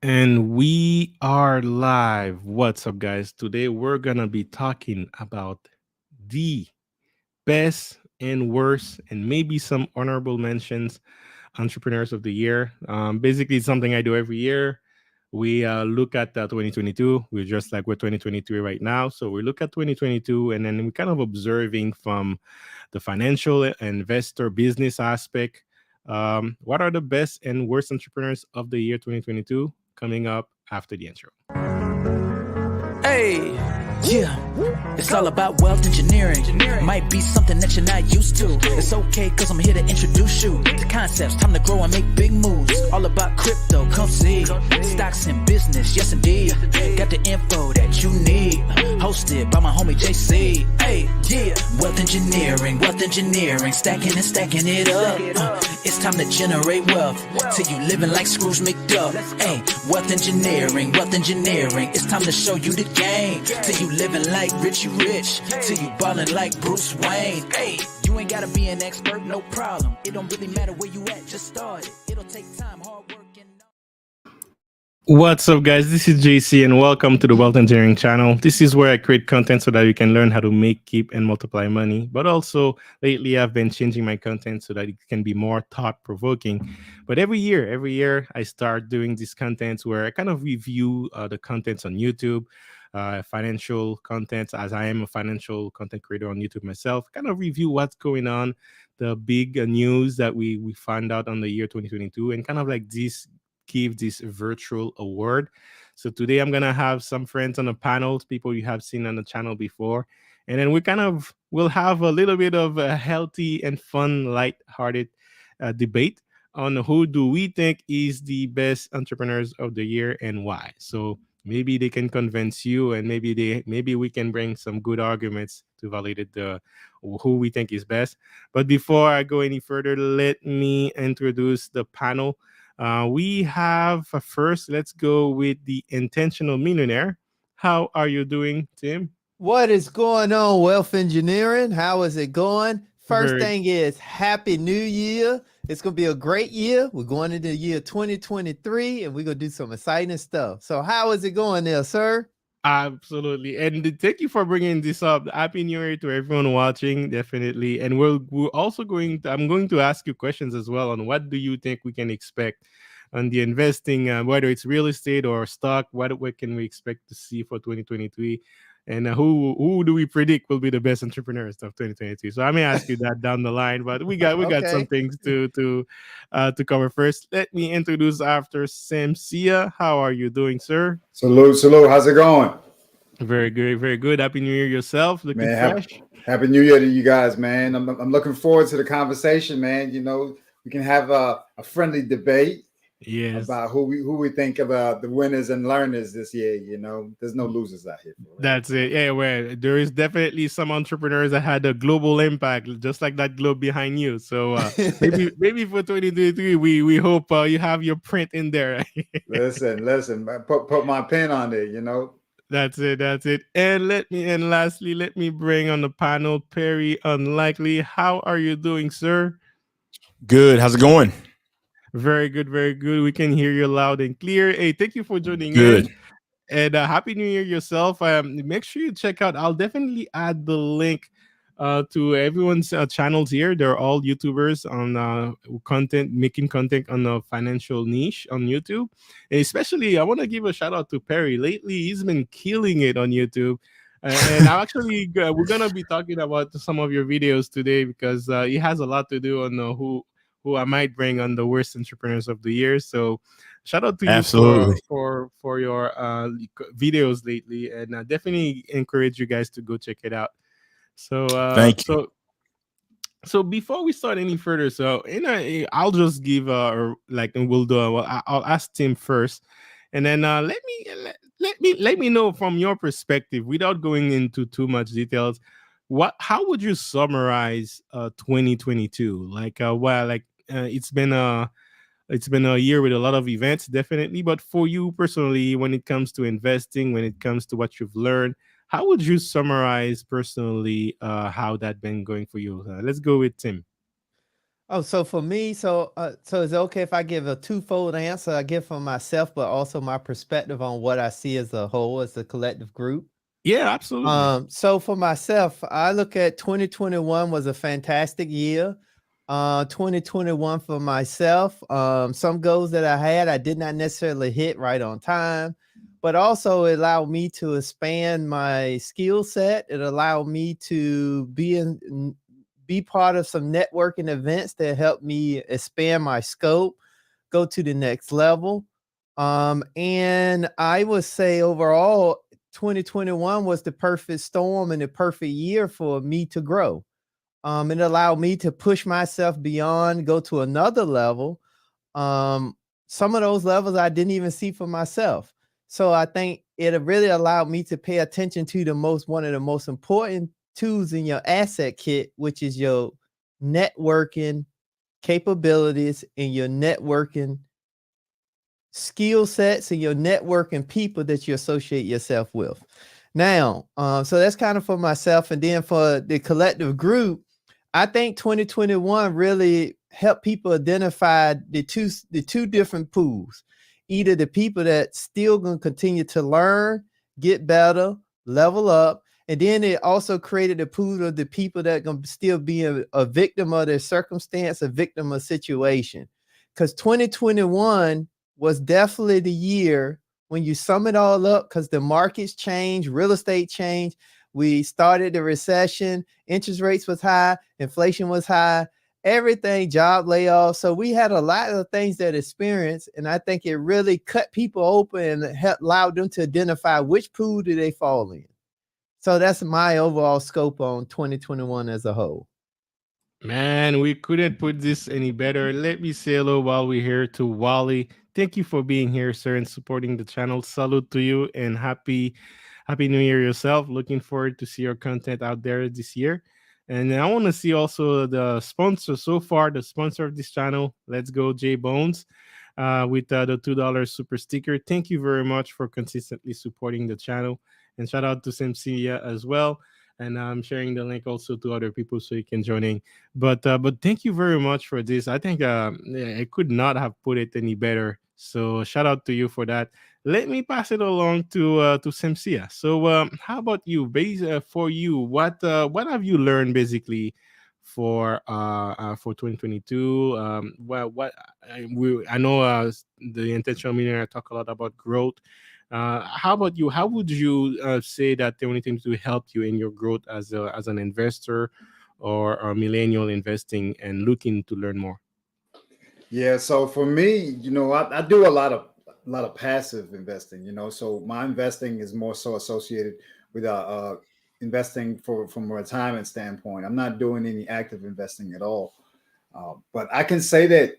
And we are live. What's up, guys? Today we're gonna be talking about the best and worst, and maybe some honorable mentions entrepreneurs of the year. Basically, it's something I do every year. We look at 2022. We're 2023 right now, so we look at 2022, and then we're kind of observing from the financial investor business aspect. What are the best and worst entrepreneurs of the year 2022? Coming up after the intro. Hey, yeah, it's all about wealth engineering. Might be something that you're not used to. It's okay, cause I'm here to introduce you to concepts. Time to grow and make big moves. All about crypto, come see. Stocks and business, yes indeed. Got the info that you need. Hosted by my homie JC. Hey, yeah, wealth engineering. Stacking and stacking it up. It's time to generate wealth. Till you living like Scrooge McDuck. Hey, wealth engineering. It's time to show you the game. Till you living like Richie Rich. Till you ballin' like Bruce Wayne. Hey, you ain't gotta be an expert, no problem. It don't really matter where you at, just start it. It'll take time, hard work, and What's up, guys? This is JC, and welcome to the Wealth Engineering channel. This is where I create content so that you can learn how to make, keep, and multiply money. But also, lately, I've been changing my content so that it can be more thought provoking. But every year, I start doing these contents where I kind of review the contents on YouTube, financial contents, as I am a financial content creator on YouTube myself. Kind of review what's going on, the big news that we found out on the year 2022, and kind of like this give this virtual award. So today I'm gonna have some friends on the panel, people you have seen on the channel before, and then we'll have a little bit of a healthy and fun, light-hearted debate on who do we think is the best entrepreneurs of the year and why. So maybe they can convince you, and maybe we can bring some good arguments to validate the who we think is best. But before I go any further, let me introduce the panel. We have first, let's go with the intentional millionaire. How are you doing, Tim? What is going on, Wealth Engineering? How is it going? First Very thing is Happy New Year. It's going to be a great year. We're going into the year 2023 and we're going to do some exciting stuff. So, how is it going there, sir? Absolutely. And thank you for bringing this up. Happy New Year to everyone watching, definitely. And we're also I'm going to ask you questions as well on what do you think we can expect on the investing, whether it's real estate or stock. What can we expect to see for 2023? And who do we predict will be the best entrepreneurs of 2023? So I may ask you that down the line, but we got some Okay. things to cover first. Let me introduce after Sam Sia. How are you doing, sir? Salute, salute. How's it going? Very good, very good. Happy New Year yourself. Looking Man, fresh. happy New Year to you guys, man. I'm looking forward to the conversation, man. We can have a friendly debate Yes, about who we think about the winners and learners this year. There's no losers out here, for real. that's it. Yeah, well, there is definitely some entrepreneurs that had a global impact, just like that globe behind you. So maybe for 2023, we hope you have your print in there. Listen, man, put my pen on there, you know. That's it. That's it. And lastly, let me bring on the panel Perry Unlikely. How are you doing, sir? Good. How's it going? Very good, very good. We can hear you loud and clear. Hey, thank you for joining in. Good. And happy New Year yourself. Make sure you check out. I'll definitely add the link to everyone's channels here. They're all YouTubers on making content on the financial niche on YouTube. And especially, I want to give a shout out to Perry. Lately, he's been killing it on YouTube. And I'm actually we're gonna be talking about some of your videos today because he has a lot to do on who I might bring on the worst entrepreneurs of the year. So shout out to you Absolutely. for your videos lately, and definitely encourage you guys to go check it out. So Thank you. so before we start any further, I'll just give and we'll do I'll ask Tim first, and then let me know from your perspective without going into too much details. How would you summarize 2022? It's been a year with a lot of events, definitely. But for you personally, when it comes to investing, when it comes to what you've learned, how would you summarize personally how that been going for you? Let's go with Tim. Oh, so for me, so is it okay if I give a twofold answer? I give for myself, but also my perspective on what I see as a whole, as a collective group. Yeah, absolutely. So for myself, I look at 2021 was a fantastic year. 2021 for myself, some goals that I had, I did not necessarily hit right on time, but also it allowed me to expand my skill set. It allowed me to be part of some networking events that helped me expand my scope, go to the next level. And I would say overall, 2021 was the perfect storm and the perfect year for me to grow. It allowed me to push myself beyond, go to another level. Um, some of those levels I didn't even see for myself. So I think it really allowed me to pay attention to one of the most important tools in your asset kit, which is your networking capabilities and your networking skill sets and your networking people that you associate yourself with. Now, so that's kind of for myself. And then for the collective group, I think 2021 really helped people identify the two different pools. Either the people that still gonna continue to learn, get better, level up, and then it also created a pool of the people that gonna still be a victim of their circumstance, a victim of situation. Because 2021 was definitely the year when you sum it all up, because the markets changed, real estate changed. We started the recession, interest rates was high, inflation was high, everything, job layoffs. So we had a lot of things that experience, and I think it really cut people open and allowed them to identify which pool do they fall in. So that's my overall scope on 2021 as a whole. Man, we couldn't put this any better. Let me say hello while we're here to Wally. Thank you for being here, sir, and supporting the channel. Salute to you and happy New Year yourself. Looking forward to see your content out there this year. And I want to see also the sponsor so far, the sponsor of this channel. Let's go, J Bones, with the $2 super sticker. Thank you very much for consistently supporting the channel. And shout out to Samsia as well. And I'm sharing the link also to other people so you can join in. But thank you very much for this. I think yeah, I could not have put it any better. So shout out to you for that. Let me pass it along to Samsia. So how about you? For you, what have you learned basically for 2022? I know the intentional millionaire talk a lot about growth. How about you? How would you say that 2022 helped you in your growth as an investor or a millennial investing and looking to learn more? Yeah, so for me, I do a lot of passive investing, so my investing is more so associated with investing from a retirement standpoint. I'm not doing any active investing at all. But I can say that,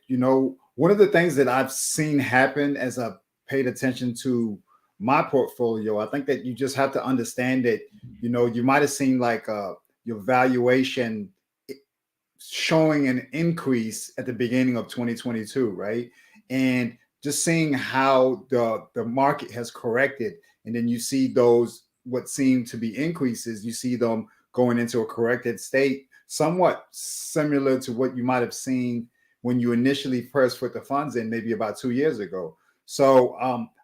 one of the things that I've seen happen as I've paid attention to my portfolio, I think that you just have to understand that, you might have seen like your valuation showing an increase at the beginning of 2022, right? And just seeing how the market has corrected, and then you see those what seem to be increases, you see them going into a corrected state, somewhat similar to what you might have seen when you initially first put the funds in, maybe about 2 years ago. So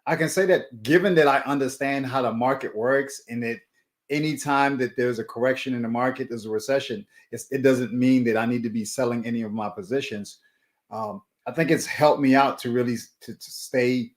I can say that, given that I understand how the market works, and that anytime that there's a correction in the market, there's a recession, it doesn't mean that I need to be selling any of my positions. I think it's helped me out to really to stay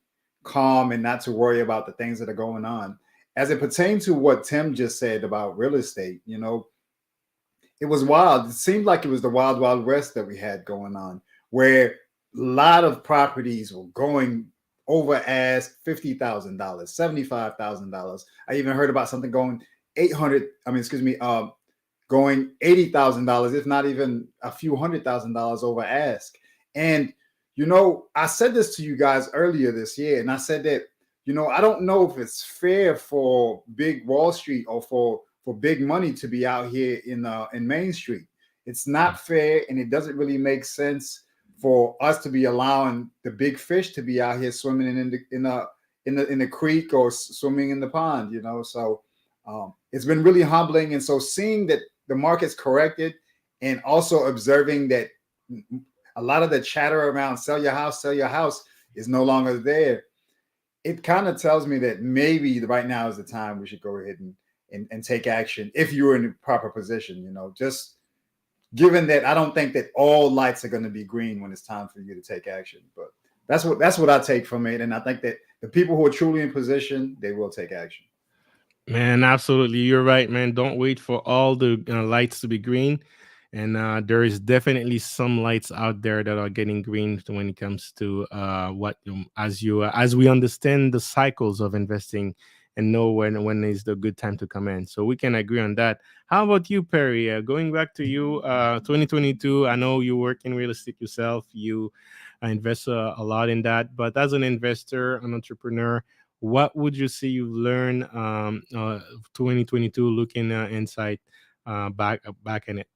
calm and not to worry about the things that are going on. As it pertains to what Tim just said about real estate, it was wild. It seemed like it was the wild, wild west that we had going on, where a lot of properties were going over as $50,000, $75,000. I even heard about something going going $80,000, if not even a few $100,000 over ask. And I said this to you guys earlier this year, and I said that I don't know if it's fair for big Wall Street or for big money to be out here in Main Street. It's not fair, and it doesn't really make sense for us to be allowing the big fish to be out here swimming in the creek or swimming in the pond. So it's been really humbling. And so seeing that the market's corrected, and also observing that a lot of the chatter around sell your house is no longer there. It kind of tells me that maybe right now is the time we should go ahead and take action if you're in the proper position, just given that I don't think that all lights are going to be green when it's time for you to take action. But that's what I take from it. And I think that the people who are truly in position, they will take action. Man, absolutely. You're right, man. Don't wait for all the lights to be green. And there is definitely some lights out there that are getting green when it comes to as we understand the cycles of investing and know when is the good time to come in. So we can agree on that. How about you, Perry? Going back to you, 2022. I know you work in real estate yourself. You invest a lot in that. But as an investor, an entrepreneur, what would you say you learned 2022 looking inside back in it?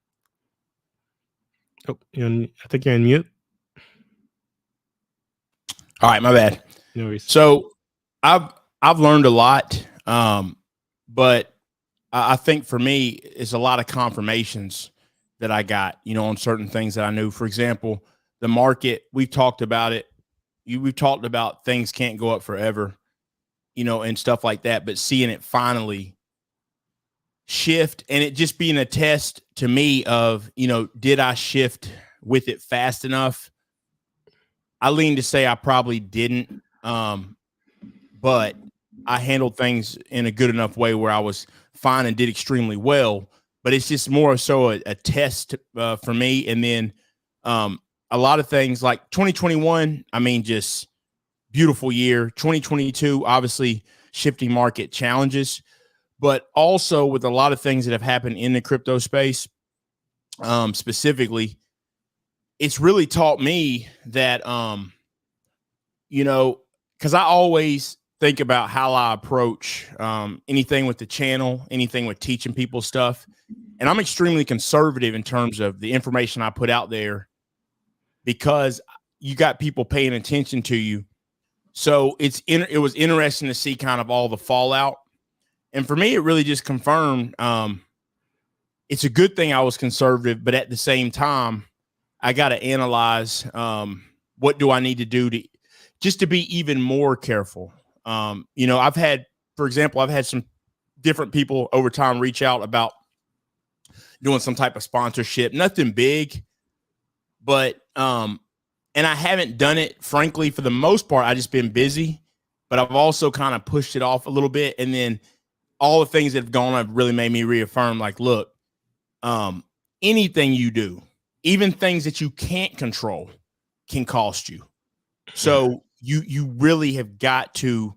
Oh, I think you're on mute. All right, my bad. No worries. So I've learned a lot, but I think for me, it's a lot of confirmations that I got, on certain things that I knew. For example, the market, we've talked about it. We've talked about things can't go up forever, and stuff like that. But seeing it finally shift and it just being a test to me of, did I shift with it fast enough? I lean to say I probably didn't, but I handled things in a good enough way where I was fine and did extremely well. But it's just more so a test for me. And then a lot of things like 2021, just beautiful year. 2022, obviously shifting market challenges, but also with a lot of things that have happened in the crypto space, specifically, it's really taught me that, because I always think about how I approach anything with the channel, anything with teaching people stuff. And I'm extremely conservative in terms of the information I put out there because you got people paying attention to you. So it was interesting to see kind of all the fallout. And for me, it really just confirmed it's a good thing I was conservative, but at the same time, I got to analyze what do I need to do to be even more careful. I've had some different people over time reach out about doing some type of sponsorship, nothing big, but and I haven't done it, frankly, for the most part. I just been busy, but I've also kind of pushed it off a little bit. And then all the things that have gone on have really made me reaffirm, like, look, anything you do, even things that you can't control, can cost you. So you really have got to,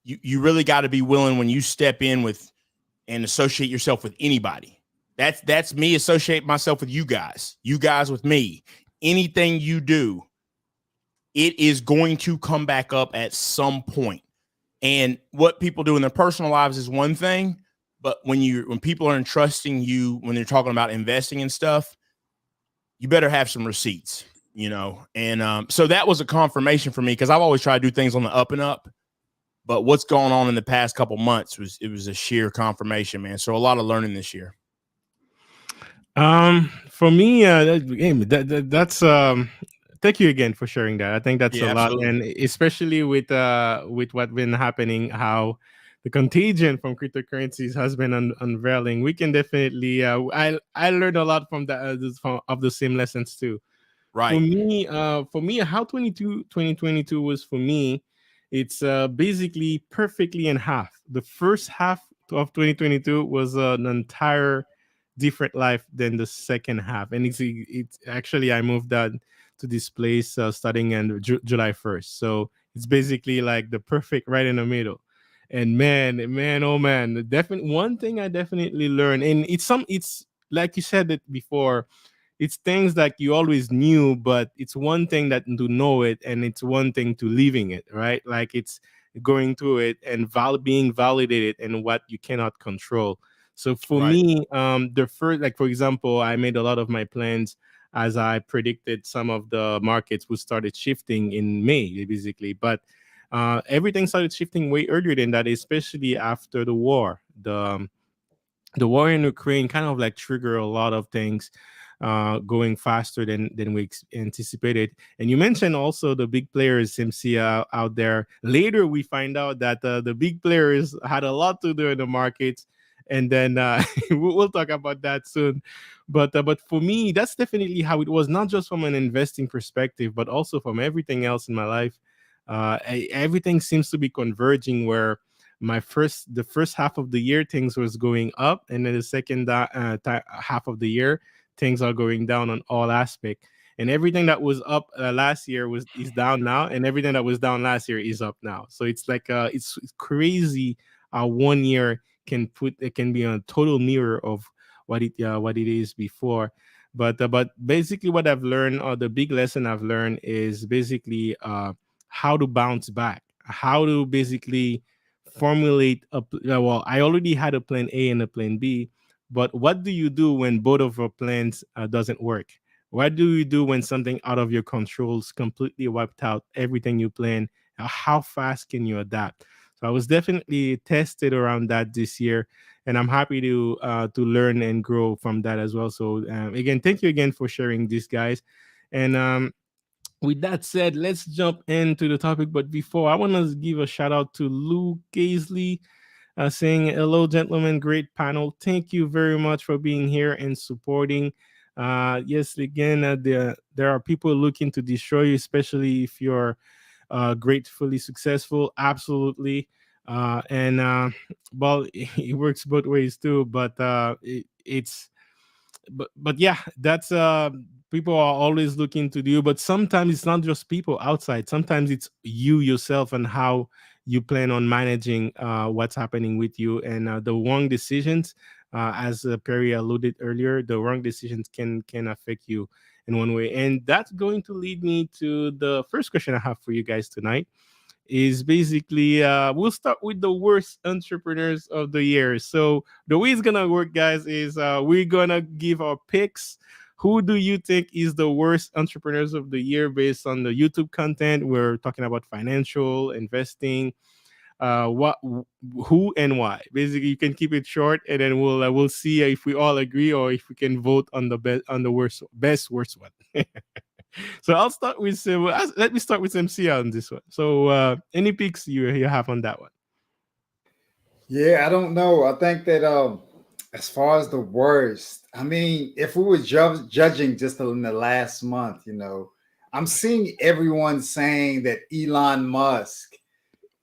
you really got to be willing when you step in with and associate yourself with anybody. That's me, associate myself with you guys with me. Anything you do, it is going to come back up at some point. And what people do in their personal lives is one thing, but when people are entrusting you, when they're talking about investing and stuff, you better have some receipts, And so that was a confirmation for me because I've always tried to do things on the up and up. But what's going on in the past couple months was a sheer confirmation, man. So a lot of learning this year. For me, that's thank you again for sharing that. I think that's a lot, and especially with what's been happening, how the contagion from cryptocurrencies has been unveiling. We can definitely. I learned a lot from that of the same lessons too. Right. For me, how 2022 was for me. It's basically perfectly in half. The first half of 2022 was an entire different life than the second half, and it's actually I moved out to this place starting on July 1st, so it's basically like the perfect right in the middle. And man, oh man, the definite one thing I definitely learned, and it's like you said it before, it's things that you always knew, but it's one thing that to know it, and it's one thing to living it, right? Like it's going through it and being validated in what you cannot control. So for me, the first, like for example, I made a lot of my plans as I predicted some of the markets would started shifting in May, basically. But everything started shifting way earlier than that, especially after the war. The war in Ukraine kind of like triggered a lot of things. going faster than we anticipated. And you mentioned also the big players, MC, out there. Later, we find out that the big players had a lot to do in the markets, and then we'll talk about that soon. But for me, that's definitely how it was, not just from an investing perspective, but also from everything else in my life. Everything seems to be converging where the first half of the year things was going up, and then the second half of the year things are going down on all aspect. And everything that was up last year is down now, and everything that was down last year is up now. So it's like it's crazy how 1 year it can be a total mirror of what it is before. But basically what I've learned, or the big lesson I've learned, is basically how to bounce back, how to basically formulate well, I already had a plan A and a plan B, but what do you do when both of your plans doesn't work? What do you do when something out of your controls completely wiped out everything you plan? How fast can you adapt? So I was definitely tested around that this year, and I'm happy to learn and grow from that as well. So again, thank you again for sharing this, guys. And with that said, let's jump into the topic. But before, I want to give a shout out to Lou Gaisley, saying, "Hello, gentlemen, great panel. Thank you very much for being here and supporting." Yes, again, there are people looking to destroy you, especially if you're gratefully successful. Absolutely. And well, it works both ways too, but but yeah, that's people are always looking to do, but sometimes it's not just people outside, sometimes it's you yourself and how you plan on managing what's happening with you. And the wrong decisions, as Perry alluded earlier, the wrong decisions can affect you in one way. And that's going to lead me to the first question I have for you guys tonight. Is basically we'll start with the worst entrepreneurs of the year. So the way it's gonna work, guys, is we're gonna give our picks. Who do you think is the worst entrepreneurs of the year based on the YouTube content? We're talking about financial investing, what, who, and why. Basically, you can keep it short, and then we'll see if we all agree or if we can vote on the on the worst one. So I'll start with let me start with MC on this one. So any picks you have on that one? Yeah, I don't know. I think that as far as the worst, I mean, if we were judging just in the last month, I'm seeing everyone saying that Elon Musk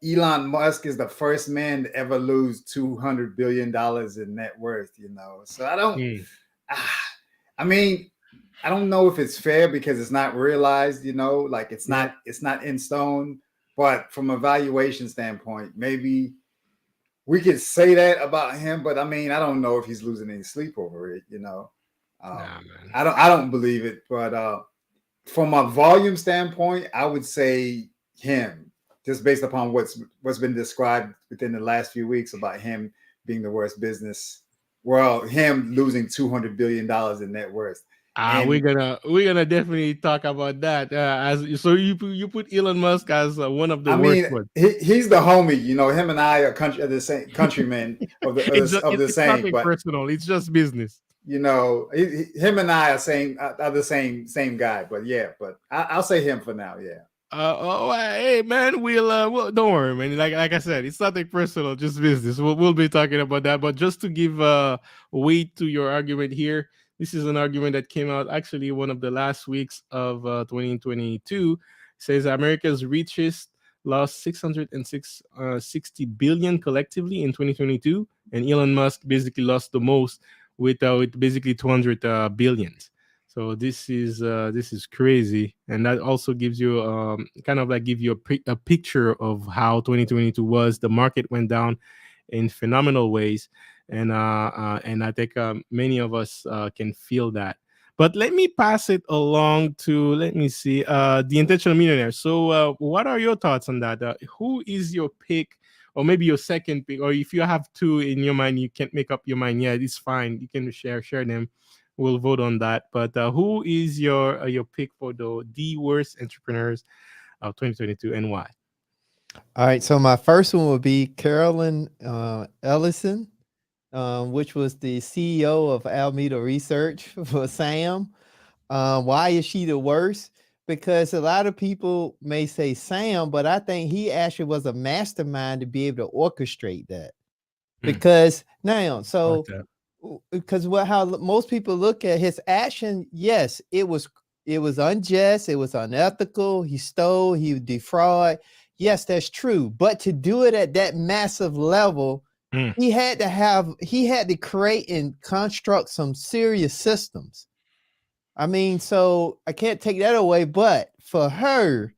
is the first man to ever lose $200 billion in net worth. So I don't, I mean, I don't know if it's fair because it's not realized, like it's not in stone. But from a valuation standpoint, maybe we could say that about him. But I mean, I don't know if he's losing any sleep over it. I don't believe it. But from a volume standpoint, I would say him, just based upon what's been described within the last few weeks about him being the worst business. Well, him losing $200 billion in net worth. We're gonna definitely talk about that. As so you put Elon Musk as one of the worst ones. He's the homie. Him and I are the same countrymen of the it's same. Nothing personal. It's just business. Him and I are the same guy. But yeah, I'll say him for now. Yeah. Hey man, we'll don't worry, man. Like I said, it's nothing personal, just business. We'll be talking about that. But just to give weight to your argument here, this is an argument that came out actually one of the last weeks of 2022. It says America's richest lost 60 billion collectively in 2022, and Elon Musk basically lost the most with basically 200 billions. So this is crazy, and that also gives you kind of like give you a picture of how 2022 was. The market went down in phenomenal ways, and I think many of us can feel that. But let me pass it along to the intentional millionaire. So what are your thoughts on that? Who is your pick, or maybe your second pick, or if you have two in your mind, you can't make up your mind. Yeah, it's fine. You can share them. We'll vote on that. But who is your pick for the worst entrepreneurs of 2022 and why? All right. So my first one would be Carolyn Ellison. which was the CEO of Alameda Research for Sam. Why is she the worst? Because a lot of people may say Sam, but I think he actually was a mastermind to be able to orchestrate that. Because now, so because how most people look at his action, yes, it was unjust, it was unethical, he stole, he defraud. Yes, that's true. But to do it at that massive level, he had to create and construct some serious systems. I mean, so I can't take that away, but for her,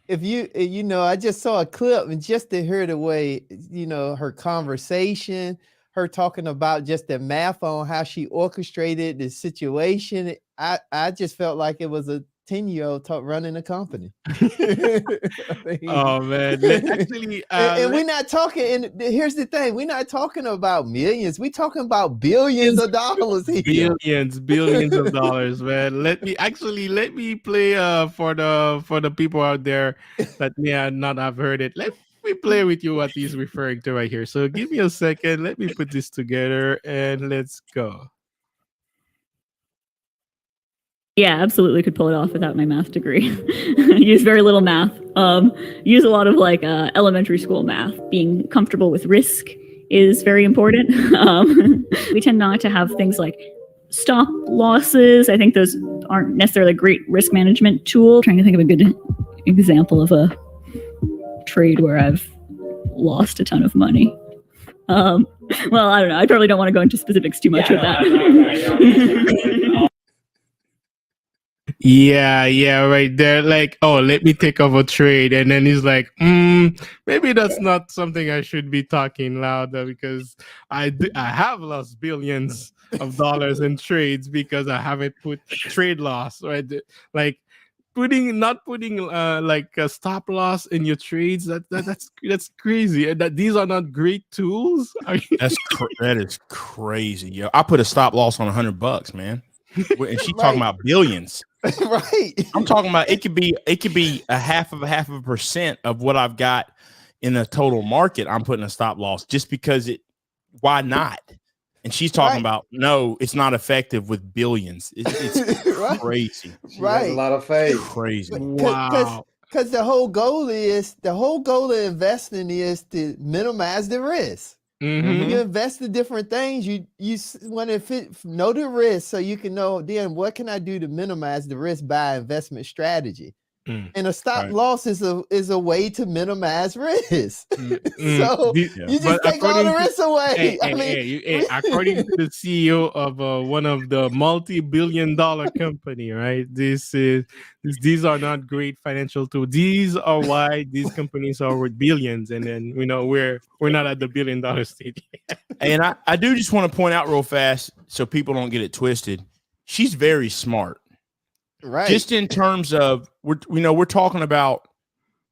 if you know, I just saw a clip and just to hear the way, you know, her conversation, her talking about just the math on how she orchestrated the situation, I just felt like it was a 10-year-old running a company. I mean, Oh man, actually, and we're not talking. And here's the thing: we're not talking about millions. We're talking about billions of dollars here. billions of dollars, man. Let me play for the people out there that may not have heard it. Let me play with you what he's referring to right here. So give me a second. Let me put this together and let's go. Yeah, absolutely could pull it off without my math degree. Use very little math. Use a lot of like elementary school math. Being comfortable with risk is very important. We tend not to have things like stop losses. I think those aren't necessarily a great risk management tool. I'm trying to think of a good example of a trade where I've lost a ton of money. Well, I don't know. I probably don't want to go into specifics too much with that. Yeah, right there. Like, oh, let me take off a trade, and then he's like, maybe that's not something I should be talking louder because I have lost billions of dollars in trades because I haven't put trade loss, right? Like not putting like a stop loss in your trades. That's crazy. And that these are not great tools. That is crazy, yo. I put a stop loss on $100, man. And she's talking about billions. Right. I'm talking about it could be a half of a percent of what I've got in the total market. I'm putting a stop loss just because why not? And she's talking about no, it's not effective with billions. It's right. Crazy. She has a lot of faith. Crazy. Wow. Because the whole goal of investing is to minimize the risk. Mm-hmm. You invest in different things. You want to know the risk so you can know then what can I do to minimize the risk by investment strategy. And a stop loss is a way to minimize risk. So you just take all the risk away. According to the CEO of one of the multi-billion-dollar company, right? These are not great financial tools. These are why these companies are worth billions, and then we're not at the $1 billion stage. And I do just want to point out real fast so people don't get it twisted. She's very smart. Right. Just in terms of we're talking about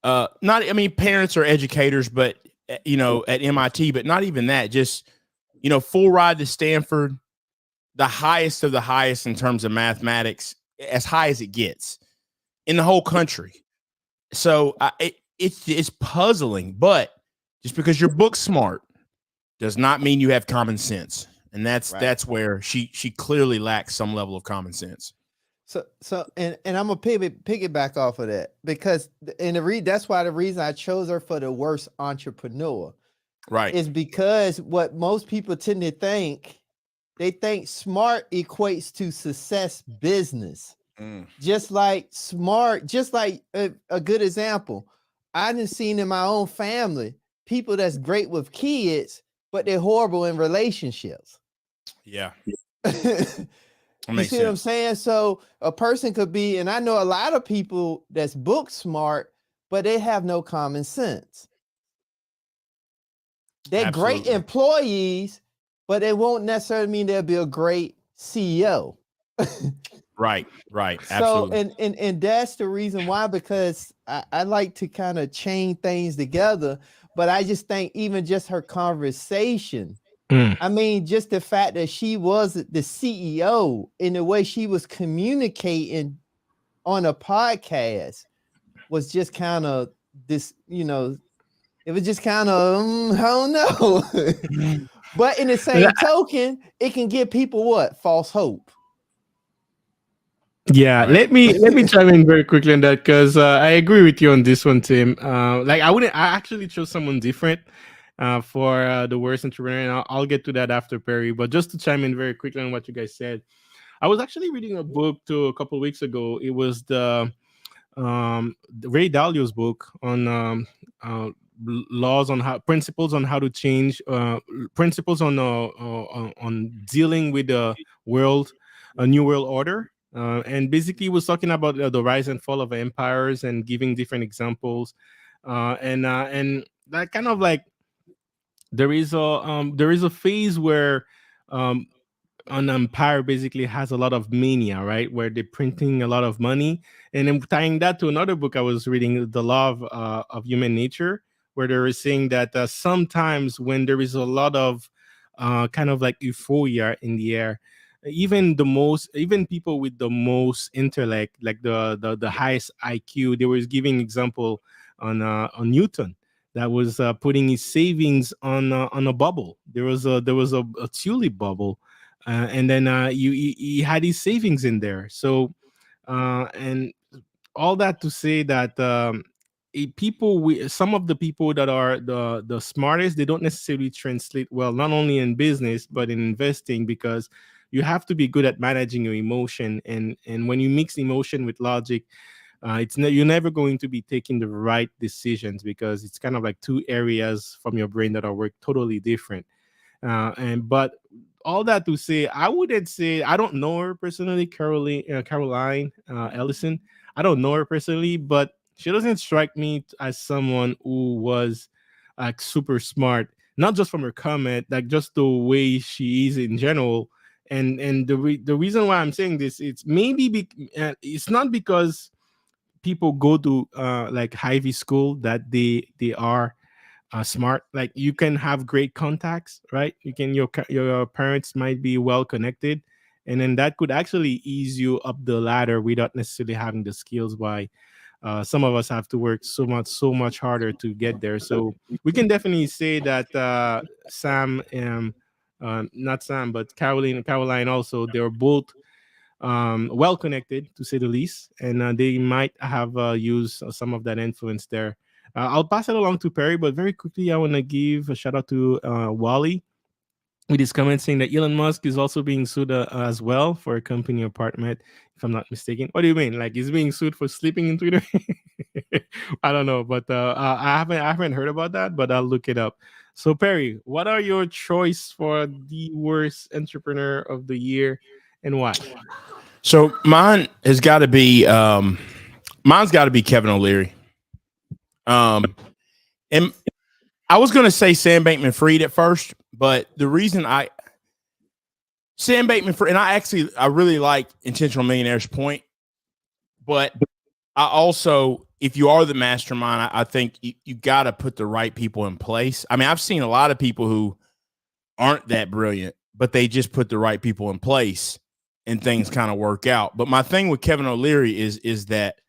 parents are educators, but at MIT, but not even that, just full ride to Stanford, the highest of the highest in terms of mathematics, as high as it gets in the whole country. So it's puzzling, but just because your book's smart does not mean you have common sense. And that's where she clearly lacks some level of common sense. So and I'm gonna piggyback off of that because that's why the reason I chose her for the worst entrepreneur, right, is because what most people tend to think, they think smart equates to success business. Just like a good example, I done seen in my own family people that's great with kids, but they're horrible in relationships. Yeah. You see what I'm saying? So a person could be, and I know a lot of people that's book smart, but they have no common sense. They're great employees, but it won't necessarily mean they'll be a great CEO. Right. Absolutely. So, and that's the reason why, because I like to kind of chain things together, but I just think even just her conversation, I mean, just the fact that she was the CEO in the way she was communicating on a podcast was just kind of this, it was just kind of, I don't know. But in the same token, it can give people what? False hope. Yeah, let me chime in very quickly on that because I agree with you on this one, Tim. Like I actually chose someone different for the worst entrepreneur, and I'll get to that after Perry. But just to chime in very quickly on what you guys said, I was actually reading a book a couple of weeks ago. It was the Ray Dalio's book on laws on how principles on how to change principles on dealing with the world, a new world order. And basically, he was talking about the rise and fall of empires and giving different examples, and that kind of like there is a phase where um, an empire basically has a lot of mania, right? Where they're printing a lot of money, and then tying that to another book I was reading, The Law of Human Nature, where they were saying that sometimes when there is a lot of kind of like euphoria in the air, even people with the most intellect, like the highest IQ, they was giving example on Newton that was putting his savings on a bubble. There was a tulip bubble, and then he had his savings in there. So and all that to say that some of the people that are the smartest, they don't necessarily translate well, not only in business but in investing, because you have to be good at managing your emotion, and when you mix emotion with logic, you're never going to be taking the right decisions, because it's kind of like two areas from your brain that are work totally different. And but all that to say, I wouldn't say I don't know her personally, Caroline Ellison. I don't know her personally, but she doesn't strike me as someone who was like super smart. Not just from her comment, like just the way she is in general. And the reason why I'm saying this, it's maybe it's not because people go to like Ivy school that they are smart. Like you can have great contacts, right? Your parents might be well connected, and then that could actually ease you up the ladder without necessarily having the skills. Why some of us have to work so much harder to get there. So we can definitely say that Sam not Sam, but Caroline also, they're both well connected, to say the least, and they might have used some of that influence there. I'll pass it along to Perry, but very quickly, I want to give a shout out to Wally with his comment saying that Elon Musk is also being sued as well for a company apartment, if I'm not mistaken. What do you mean? Like he's being sued for sleeping in Twitter? I don't know, but I haven't heard about that, but I'll look it up. So Perry, what are your choice for the worst entrepreneur of the year, and why? So mine has got to be mine's got to be Kevin O'Leary. And I was going to say Sam Bankman-Fried at first, but the reason Sam Bankman-Fried, and I really like Intentional Millionaire's point, but I also, if you are the mastermind, I think you got to put the right people in place. I mean, I've seen a lot of people who aren't that brilliant, but they just put the right people in place and things kind of work out. But my thing with Kevin O'Leary is that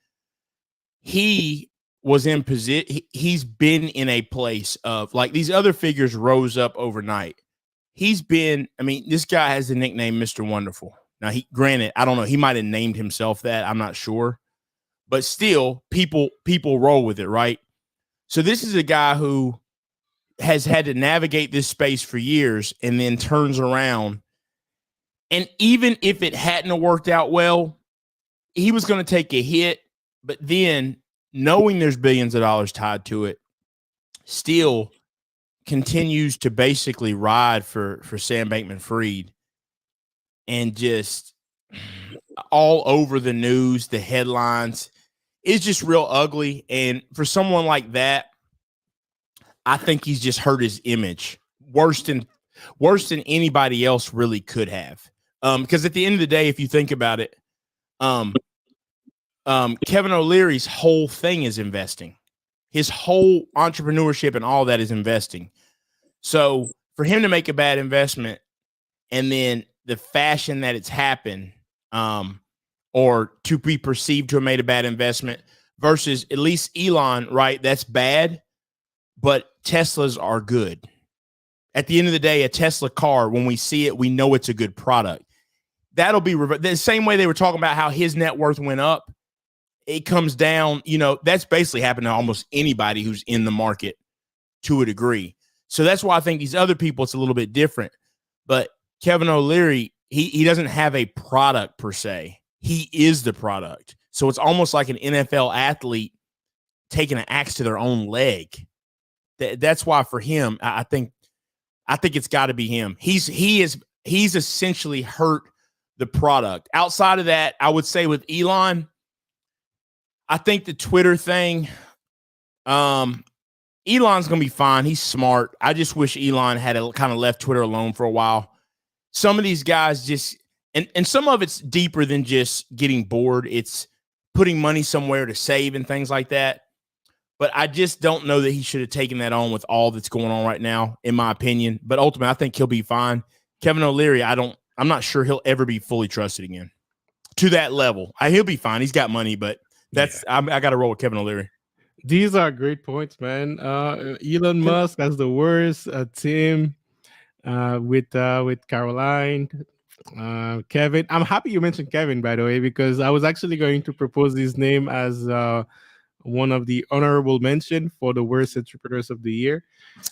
he was in position. He's been in a place of, like, these other figures rose up overnight. This guy has the nickname Mr. Wonderful. Now, granted, I don't know, he might have named himself that. I'm not sure. But still, people roll with it, right? So this is a guy who has had to navigate this space for years and then turns around. And even if it hadn't worked out well, he was going to take a hit. But then, knowing there's billions of dollars tied to it, still continues to basically ride for Sam Bankman-Fried, and just all over the news, the headlines. It's just real ugly. And for someone like that, I think he's just hurt his image worse than anybody else really could have. Because at the end of the day, if you think about it, Kevin O'Leary's whole thing is investing. His whole entrepreneurship and all that is investing. So for him to make a bad investment, and then the fashion that it's happened, or to be perceived to have made a bad investment, versus at least Elon, right? That's bad, but Teslas are good. At the end of the day, a Tesla car, when we see it, we know it's a good product. That'll be the same way they were talking about how his net worth went up. It comes down, that's basically happened to almost anybody who's in the market to a degree. So that's why I think these other people, it's a little bit different. But Kevin O'Leary, he doesn't have a product per se. He is the product. So it's almost like an NFL athlete taking an axe to their own leg. That's why for him, I think it's got to be him. He's essentially hurt the product. Outside of that, I would say with Elon, I think the Twitter thing, Elon's going to be fine. He's smart. I just wish Elon had kind of left Twitter alone for a while. Some of these guys just, and some of it's deeper than just getting bored. It's putting money somewhere to save and things like that. But I just don't know that he should have taken that on with all that's going on right now, in my opinion. But ultimately, I think he'll be fine. Kevin O'Leary, I'm not sure he'll ever be fully trusted again to that level. He'll be fine. He's got money, but I got to roll with Kevin O'Leary. These are great points, man. Elon Musk as the worst. Tim with Caroline. Kevin. I'm happy you mentioned Kevin, by the way, because I was actually going to propose his name as one of the honorable mention for the worst entrepreneurs of the year.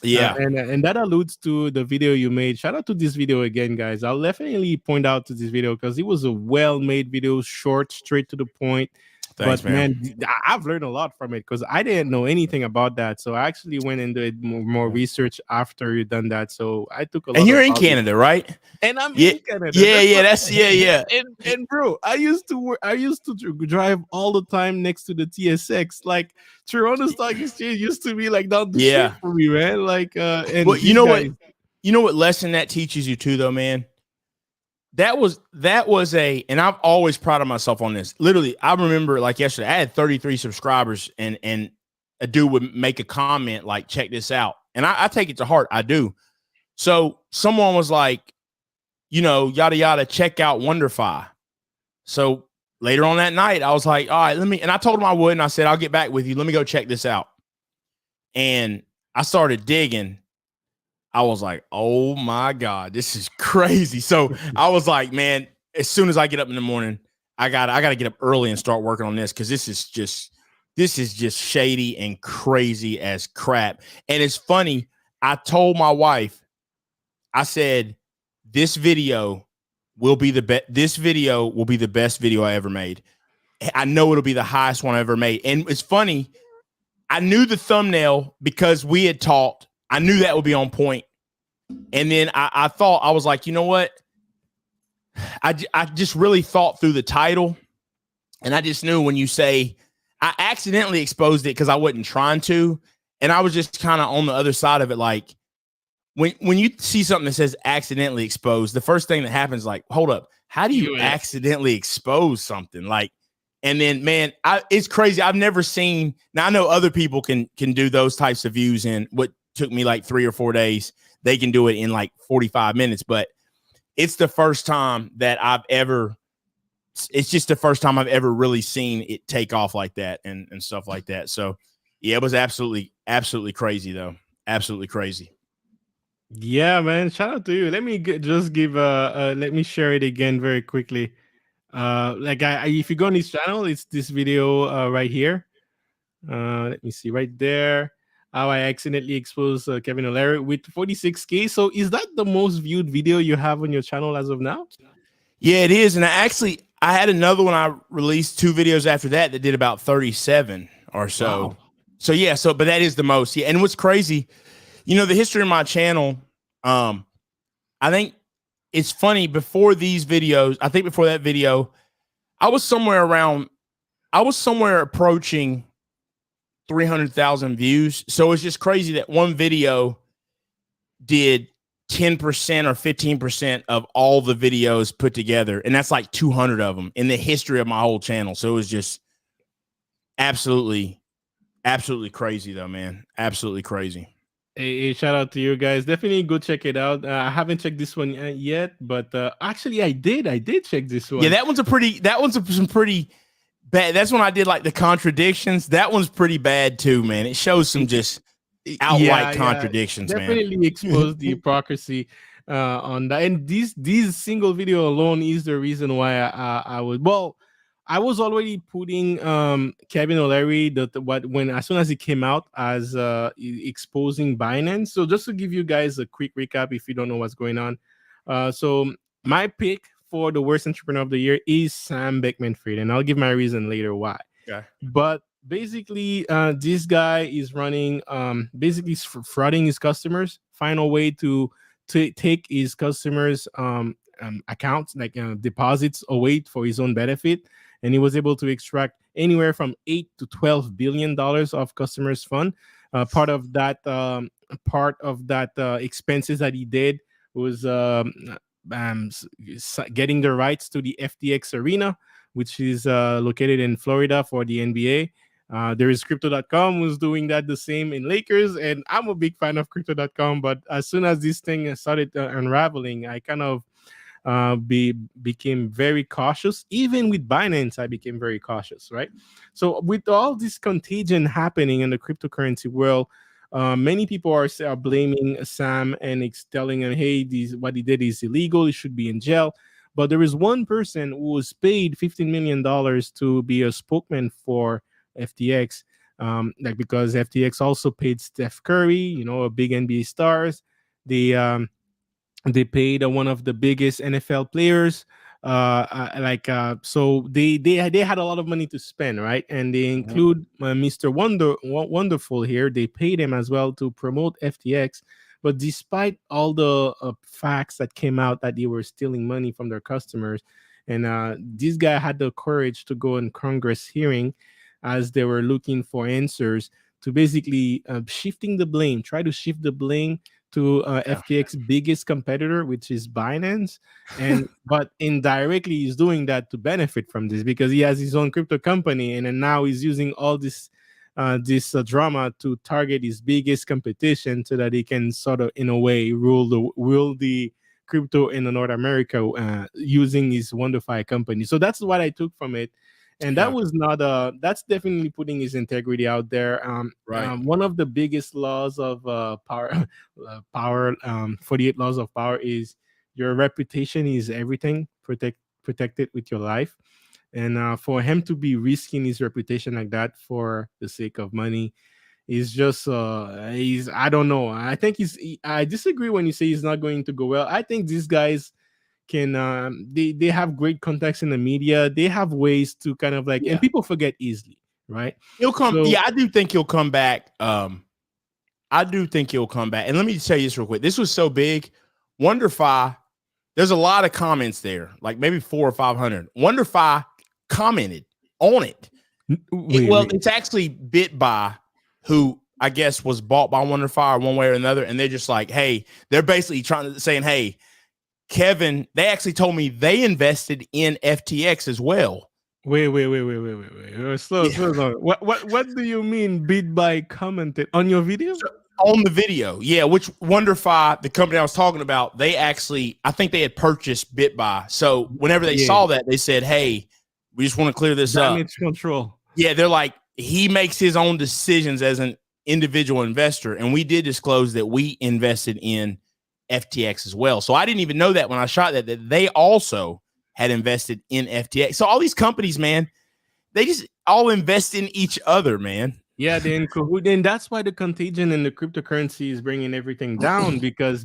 Yeah. And that alludes to the video you made. Shout out to this video again, guys. I'll definitely point out to this video because it was a well-made video, short, straight to the point. Thanks, but man, I've learned a lot from it because I didn't know anything about that. So I actually went and did more research after you done that. So I took a lot. And you're in Canada, right? And I'm in Canada. Yeah. And bro, I used to drive all the time next to the TSX. Like Toronto Stock Exchange used to be like down the street for me, man. Like, and well, you know what lesson that teaches you too, though, man. That was and I've always prided myself on this. Literally, I remember like yesterday, I had 33 subscribers and a dude would make a comment like, check this out. And I take it to heart. I do. So someone was like, yada, yada, check out WonderFi. So later on that night, I was like, all right, and I told him I would. And I said, I'll get back with you. Let me go check this out. And I started digging. I was like, oh my God, this is crazy. So I was like, man, as soon as I get up in the morning, I gotta get up early and start working on this because this is just shady and crazy as crap. And it's funny. I told my wife, I said, this video will be the best. This video will be the best video I ever made. I know it'll be the highest one I ever made. And it's funny. I knew the thumbnail because we had talked. I knew that would be on point. And then I thought, I was like, you know what? I just really thought through the title. And I just knew when you say, I accidentally exposed it because I wasn't trying to. And I was just kind of on the other side of it. Like when you see something that says accidentally exposed, the first thing that happens is like, hold up. How do you accidentally expose something? Like, and then, man, it's crazy. I've never seen. Now I know other people can do those types of views in what took me like 3 or 4 days. They can do it in like 45 minutes, but it's the first time that it's just the first time I've ever really seen it take off like that and stuff like that. So yeah, it was absolutely crazy though. Absolutely crazy. Yeah, man. Shout out to you. Let me just give let me share it again very quickly. If you go on his channel, it's this video right here. Let me see right there. How I accidentally exposed Kevin O'Leary with 46K. So is that the most viewed video you have on your channel as of now? Yeah, it is. And I had another one. I released 2 videos after that did about 37 or so. Wow. So yeah, but that is the most. Yeah. And what's crazy, the history of my channel, I think it's funny before these videos, I think before that video, I was somewhere approaching 300,000 views. So it's just crazy that one video did 10% or 15% of all the videos put together. And that's like 200 of them in the history of my whole channel. So it was just absolutely crazy though, man. Absolutely crazy. Hey, shout out to you guys. Definitely go check it out. I haven't checked this one yet, but actually I did check this one. Yeah, that one's some pretty bad. That's when I did like the contradictions. That one's pretty bad too, man. It shows some just outright contradictions, man. Definitely exposed the hypocrisy on that. And this single video alone is the reason why I was I was already putting Kevin O'Leary when as soon as it came out as exposing Binance. So just to give you guys a quick recap, if you don't know what's going on, so my pick for the worst entrepreneur of the year is Sam Bankman-Fried, and I'll give my reason later why. Okay. But basically, this guy is running, basically frauding his customers, find a way to take his customers' accounts, like deposits, away for his own benefit, and he was able to extract anywhere from $8 to $12 billion of customers' fund. Part of that expenses that he did was getting the rights to the FTX arena, which is located in Florida for the NBA. There is Crypto.com who's doing that the same in Lakers, and I'm a big fan of Crypto.com. But as soon as this thing started unraveling, I kind of became very cautious. Even with Binance, I became very cautious, right? So with all this contagion happening in the cryptocurrency world, many people are blaming Sam and telling him, hey, what he did is illegal, he should be in jail. But there is one person who was paid $15 million to be a spokesman for FTX, because FTX also paid Steph Curry, a big NBA stars. They paid one of the biggest NFL players. So they had a lot of money to spend, right? And they include Mr. Wonderful here. They paid him as well to promote FTX. But despite all the facts that came out that they were stealing money from their customers, and this guy had the courage to go in Congress hearing as they were looking for answers to basically try to shift the blame to FTX's biggest competitor, which is Binance. But indirectly, he's doing that to benefit from this because he has his own crypto company, and then now he's using all this drama to target his biggest competition so that he can sort of, in a way, rule the crypto in North America using his WonderFi company. So that's what I took from it. And that was not that's definitely putting his integrity out there. Right. One of the biggest laws of power, 48 laws of power is your reputation is everything. Protect it with your life. And for him to be risking his reputation like that for the sake of money is just I don't know. I think I disagree when you say he's not going to go well. I think these guys can they have great contacts in the media. They have ways to kind of and people forget easily, right? He'll come. I do think he'll come back. I do think he'll come back. And let me just tell you this real quick. This was so big. WonderFi, there's a lot of comments there, like maybe 400 or 500. WonderFi commented on it. It's actually BitBuy, who I guess was bought by WonderFi one way or another, and they're just like, hey, they're basically saying, hey, Kevin, they actually told me they invested in FTX as well. Wait. Slow down. What do you mean BitBuy commented on your video? On the video, yeah, which WonderFi, the company I was talking about, they actually, I think they had purchased BitBuy. So whenever they saw that, they said, hey, we just want to clear this up. Damage control. Yeah, they're like, he makes his own decisions as an individual investor. And we did disclose that we invested in FTX as well. So I didn't even know that when I shot that they also had invested in FTX. So all these companies, man, they just all invest in each other, man. Yeah, then that's why the contagion in the cryptocurrency is bringing everything down because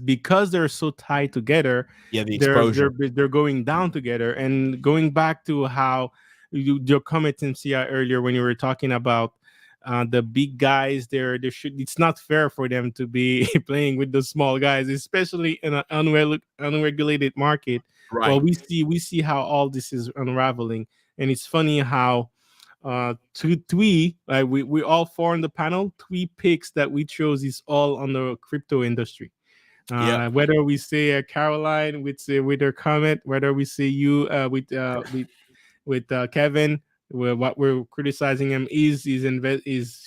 they're so tied together. Yeah, the exposure. They're going down together. And going back to how your comment in CI earlier when you were talking about the big guys, it's not fair for them to be playing with the small guys, especially in an unregulated market. Right. Well, we see how all this is unraveling, and it's funny how we all four on the panel, 3 picks that we chose is all on the crypto industry. Whether we say Caroline with her comment, whether we say you with Kevin, what we're criticizing him is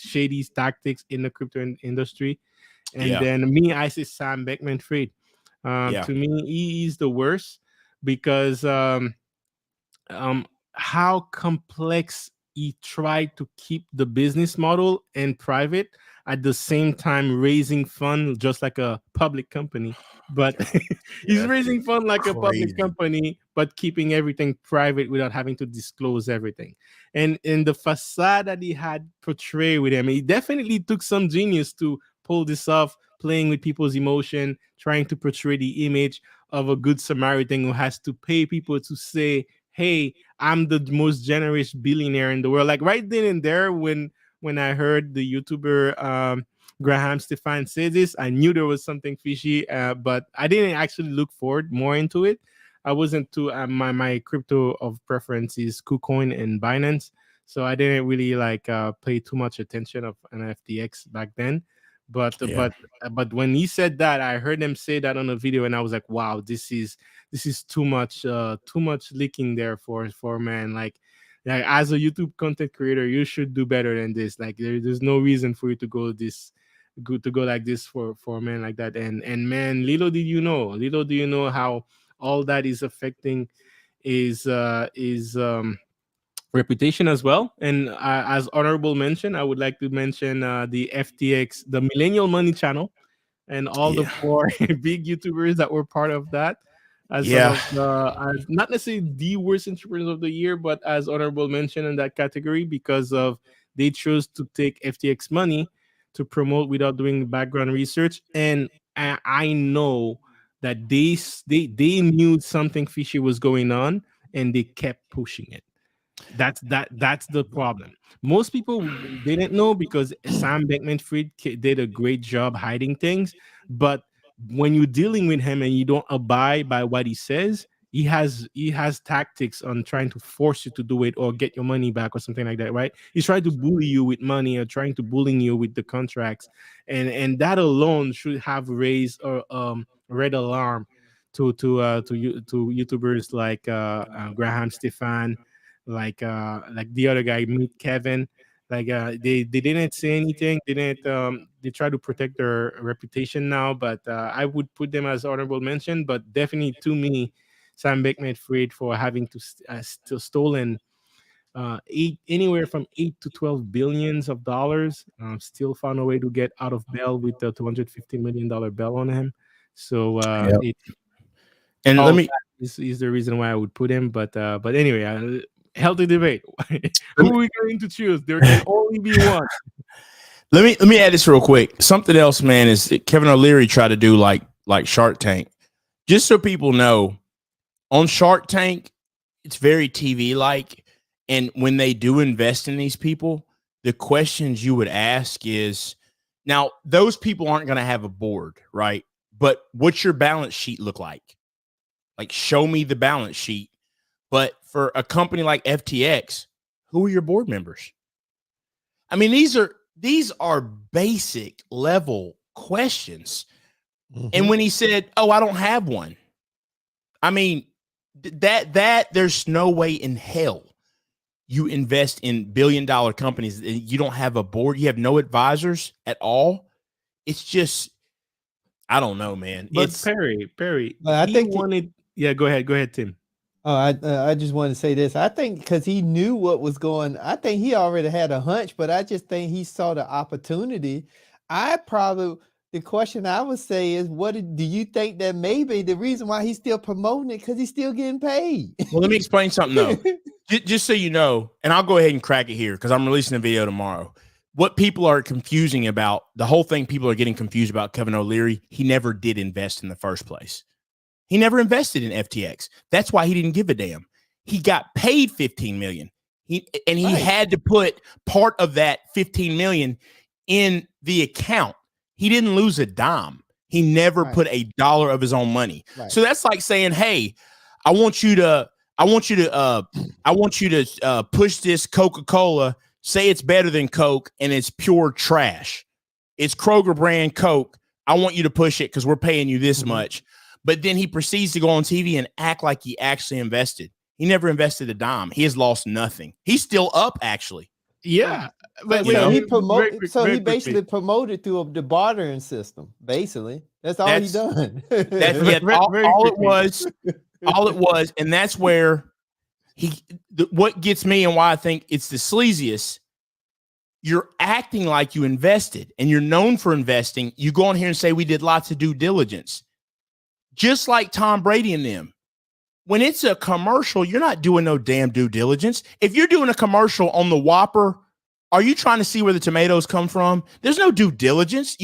shady tactics in the crypto industry, and then me, I say Sam Bankman-Fried. To me, he is the worst because how complex he tried to keep the business model and private at the same time raising fund just like a public company. But he's Yeah, raising fund like a public crazy. company, but keeping everything private without having to disclose everything. And in the facade that he had portrayed with him, he definitely took some genius to pull this off, playing with people's emotion, trying to portray the image of a good Samaritan who has to pay people to say, "Hey, I'm the most generous billionaire in the world." Like right then and there, when I heard the YouTuber Graham Stefan say this, I knew there was something fishy, but I didn't actually look forward more into it. I wasn't too my crypto of preference is KuCoin and Binance, so I didn't really like pay too much attention of an FTX back then. But Yeah. but when he said that, I heard him say that on a video, and I was like, wow, this is too much leaking there for a man. Like as a YouTube content creator, you should do better than this. Like there's no reason for you to go this good to go like this for a man like that. And man, little do you know how all that is affecting is reputation as well. And as honorable mention, I would like to mention the FTX, the Millennial Money channel, and all the Yeah. four big YouTubers that were part of that as some Yeah. of the as not necessarily the worst entrepreneurs of the year, but as honorable mention in that category because of they chose to take FTX money to promote without doing background research. And I know that they knew something fishy was going on and they kept pushing it. That's the problem. Most people didn't know because Sam Bankman-Fried did a great job hiding things. But when you're dealing with him and you don't abide by what he says, he has tactics on trying to force you to do it or get your money back or something like that, right? He's trying to bully you with money or trying to bullying you with the contracts, and that alone should have raised a red alarm to YouTubers like Graham Stefan, like the other guy, Meet Kevin. Like they didn't say anything, didn't they try to protect their reputation now, but I would put them as honorable mention. But definitely to me, Sam Bankman-Fried for having to still stolen anywhere from 8 to 12 billions of dollars, still found a way to get out of bail with the $250 million bail on him. So Yep. And all let me is the reason why I would put him. But anyway, healthy debate. Let Who are we going to choose? There can only be one. let me add this real quick. Something else, man, is that Kevin O'Leary tried to do like Shark Tank. Just so people know, on Shark Tank, it's very TV like, and when they do invest in these people, the questions you would ask is, now those people aren't going to have a board, right? But what's your balance sheet look like? Like, show me the balance sheet. But for a company like FTX, who are your board members? I mean, these are basic level questions. Mhm. And when he said, "Oh, I don't have one," I mean, that there's no way in hell you invest in billion-dollar companies and you don't have a board, you have no advisors at all. It's just, I don't know, man. But It's Perry, But I he think wanted. Yeah, go ahead, Tim. Oh, I just want to say this. I think because he knew what was going, I think he already had a hunch, but I just think he saw the opportunity. The question I would say is, do you think that maybe the reason why he's still promoting it because he's still getting paid? well, let me explain something though. Just so you know, and I'll go ahead and crack it here because I'm releasing a video tomorrow. What people are confusing about, the whole thing people are getting confused about Kevin O'Leary, he never did invest in the first place. He never invested in FTX. That's why he didn't give a damn. He got paid $15 million. He Right. had to put part of that $15 million in the account. He didn't lose a dime. He never Right. put a dollar of his own money. Right. So that's like saying, "Hey, I want you to push this Coca-Cola. Say it's better than Coke, and it's pure trash. It's Kroger brand Coke. I want you to push it because we're paying you this much." But then he proceeds to go on TV and act like he actually invested. He never invested a dime. He has lost nothing. He's still up, actually. Yeah, but You know? he very basically quickly. promoted through the bartering system. Basically, that's all he done. That's Very all it quickly. was. All it was, and that's where what gets me and why I think it's the sleaziest, you're acting like you invested and you're known for investing. You go on here and say we did lots of due diligence, just like Tom Brady and them. When it's a commercial, you're not doing no damn due diligence. If you're doing a commercial on the Whopper, are you trying to see where the tomatoes come from? There's no due diligence.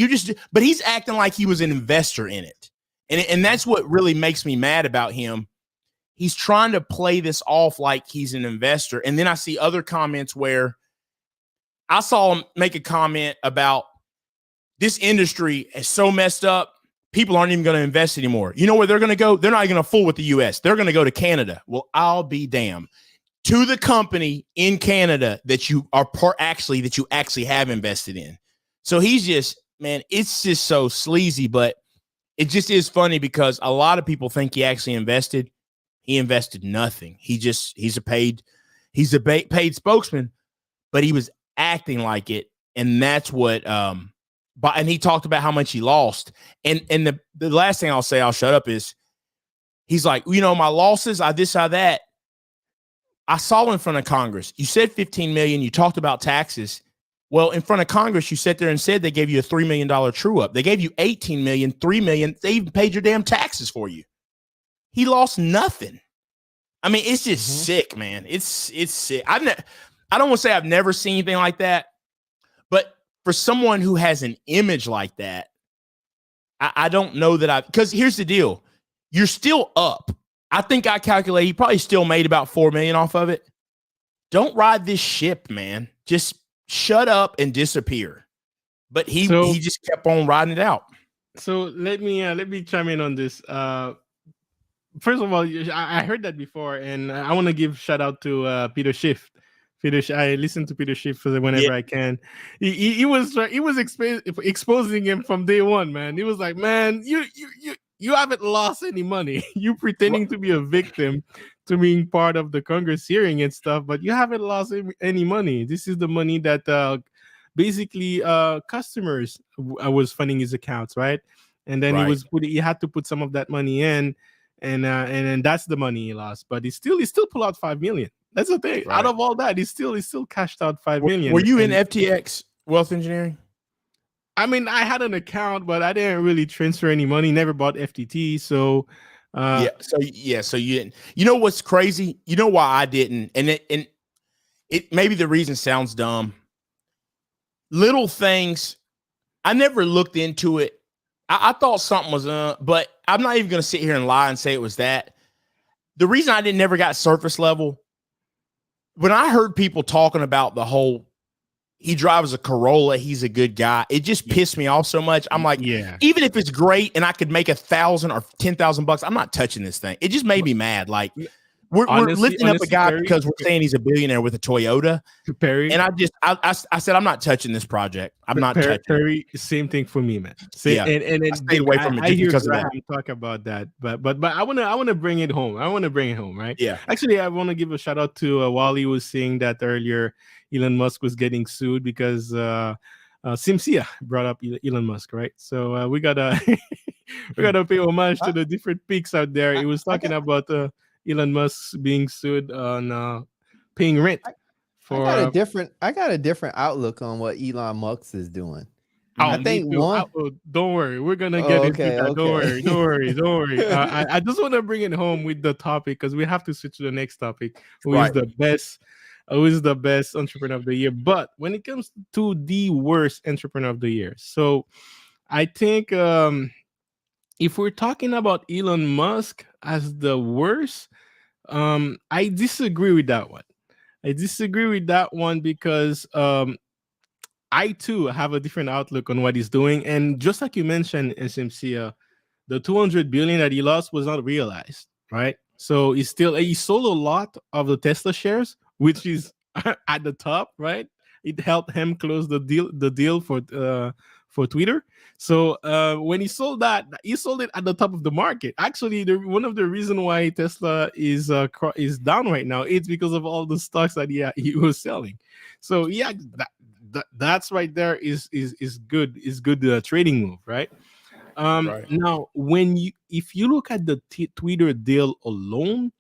But he's acting like he was an investor in it. And that's what really makes me mad about him. He's trying to play this off like he's an investor. And then I see other comments where I saw him make a comment about this industry is so messed up. People aren't even going to invest anymore. You know where they're going to go? They're not going to fool with the U.S. They're going to go to Canada. Well, I'll be damned. To the company in Canada that you are that you actually have invested in. So he's just, man, it's just so sleazy, but it just is funny because a lot of people think he actually invested. He invested nothing. He's a paid spokesman, but he was acting like it. And that's what, and he talked about how much he lost. And the last thing I'll say, I'll shut up, is he's like, you know, my losses, I that. I saw in front of Congress, you said 15 million, you talked about taxes. Well, in front of Congress, you sat there and said they gave you a $3 million true up. They gave you 18 million, 3 million. They even paid your damn taxes for you. He lost nothing. I mean, it's just sick, man. It's sick. I don't want to say I've never seen anything like that, but for someone who has an image like that, I don't know that because here's the deal. You're still up. I think I calculate he probably still made about 4 million off of it. Don't ride this ship, man. Just shut up and disappear. But he just kept on riding it out. So let me chime in on this. First of all, I heard that before, and I want to give shout out to Peter Schiff. I listen to Peter Schiff whenever I can. He was exposing him from day one, man. He was like, man, you haven't lost any money. You pretending to be a victim to being part of the Congress hearing and stuff, but you haven't lost any money. This is the money that basically customers was funding his accounts, right? And then he had to put some of that money in, and then that's the money he lost. But he still pulled out 5 million. That's the thing. Right. Out of all that, he still cashed out 5 million. Were you in FTX Wealth Engineering? I mean, I had an account, but I didn't really transfer any money. Never bought FTT, so So you didn't. You know what's crazy? You know why I didn't? And it maybe the reason sounds dumb. Little things, I never looked into it. I thought something was but I'm not even going to sit here and lie and say it was that. The reason I never got surface level, when I heard people talking about the whole, he drives a Corolla, he's a good guy, it just pissed me off so much. I'm like, even if it's great and I could make $1,000 or $10,000, I'm not touching this thing. It just made me mad. Like, we're lifting up a guy Perry, because we're saying he's a billionaire with a Toyota. Perry, and I said, I'm not touching this project. I'm not touching Perry. Same thing for me, man. And I stayed away from it just because of that. Talk about that, but I wanna bring it home. Right? Yeah. Actually, I want to give a shout out to Wally was saying that earlier. Elon Musk was getting sued because Simsia brought up Elon Musk, right? So we gotta pay homage to the different peaks out there. He was talking about Elon Musk being sued on paying rent. I got a different outlook on what Elon Musk is doing. I think don't worry, we're gonna get into that. Okay. Don't worry. I just want to bring it home with the topic because we have to switch to the next topic. Who is the best entrepreneur of the year? But when it comes to the worst entrepreneur of the year, so I think if we're talking about Elon Musk as the worst, I disagree with that one. Because I too have a different outlook on what he's doing, and just like you mentioned, SMC, the 200 billion that he lost was not realized, right? So he sold a lot of the Tesla shares, which is at the top, right? It helped him close the deal for Twitter. So when he sold that, he sold it at the top of the market. Actually, one of the reasons why Tesla is down right now, it's because of all the stocks that he was selling. So yeah, that's right there is good trading move, right? Now if you look at the Twitter deal alone,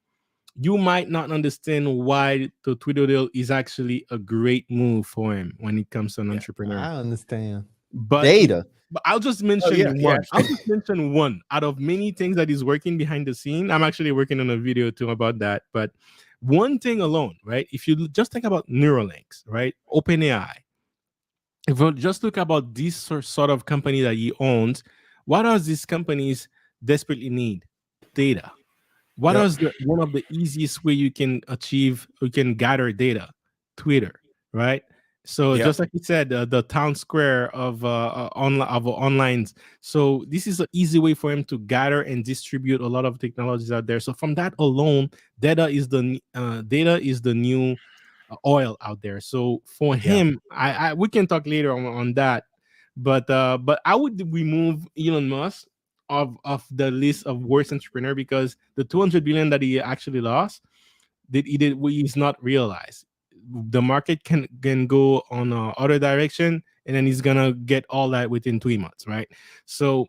you might not understand why the Twitter deal is actually a great move for him when it comes to an entrepreneur. I understand. But Data. I'll just mention yeah. one. I'll just mention one out of many things that is working behind the scene. I'm actually working on a video too about that. But one thing alone, right? If you just think about Neuralinks, right? OpenAI. If you just look about this sort of company that he owns, what does these companies desperately need? Data. What is one of the easiest way you can gather data? Twitter, right? So just like you said, the town square of online. So this is an easy way for him to gather and distribute a lot of technologies out there. So from that alone, data is the new oil out there. So for him, we can talk later on that. But I would remove Elon Musk of the list of worst entrepreneur, because the 200 billion that he actually lost, he's not realized. The market can go on other direction, and then he's gonna get all that within 3 months, right? So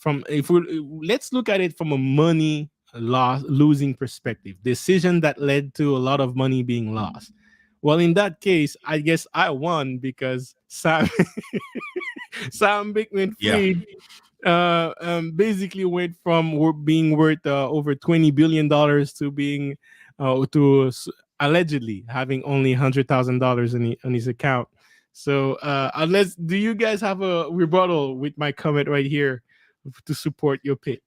let's look at it from a money losing perspective, decision that led to a lot of money being lost. Well, in that case, I guess I won, because Sam Bankman-Fried basically went from being worth over $20 billion to being allegedly having only $100,000 on his account. So do you guys have a rebuttal with my comment right here to support your pick?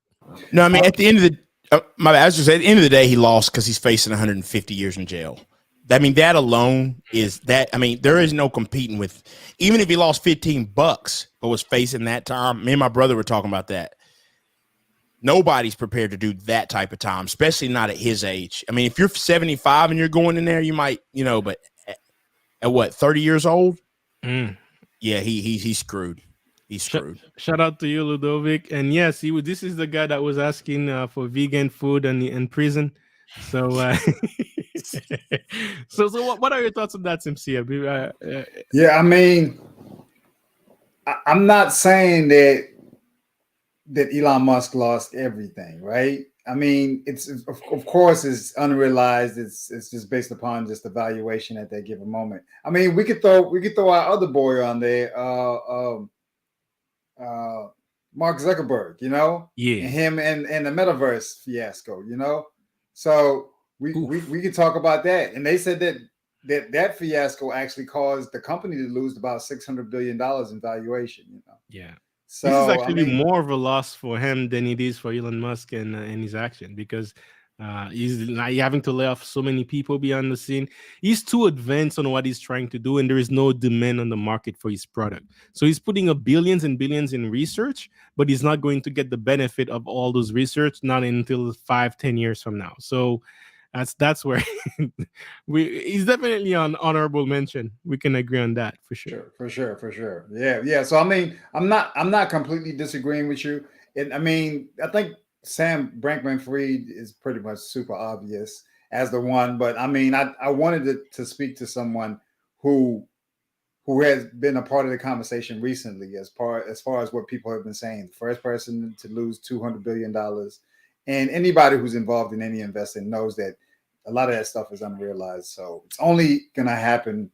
No, I mean, at the end of the I was just at the end of the day, he lost because he's facing 150 years in jail. I mean, that alone is that. I mean, there is no competing with, even if he lost $15 but was facing that time. Me and my brother were talking about that. Nobody's prepared to do that type of time, especially not at his age. I mean, if you're 75 and you're going in there, you might, but at what, 30 years old? Yeah, he's screwed. He's screwed. Shout out to you, Ludovic. And yes, this is the guy that was asking for vegan food in prison. So, so what are your thoughts on that, Simsia? Yeah, I mean, I'm not saying that Elon Musk lost everything, right? I mean, it's of course it's unrealized. It's just based upon just the valuation at that given moment. I mean, we could throw our other boy on there, Mark Zuckerberg, and him and the metaverse fiasco, So we could talk about that. And they said that fiasco actually caused the company to lose about $600 billion in valuation. Yeah. So this is actually more of a loss for him than it is for Elon Musk and his action, because he's having to lay off so many people behind the scene. He's too advanced on what he's trying to do, and there is no demand on the market for his product. So he's putting up billions and billions in research, but he's not going to get the benefit of all those research not until 5-10 years from now. So that's where he's definitely an honorable mention. We can agree on that for sure. For sure. Yeah. So I mean, I'm not completely disagreeing with you. And I mean, I think Sam Bankman-Fried is pretty much super obvious as the one, but I mean, I wanted to speak to someone who has been a part of the conversation recently, as far as what people have been saying. The first person to lose $200 billion, and anybody who's involved in any investing knows that a lot of that stuff is unrealized. So it's only going to happen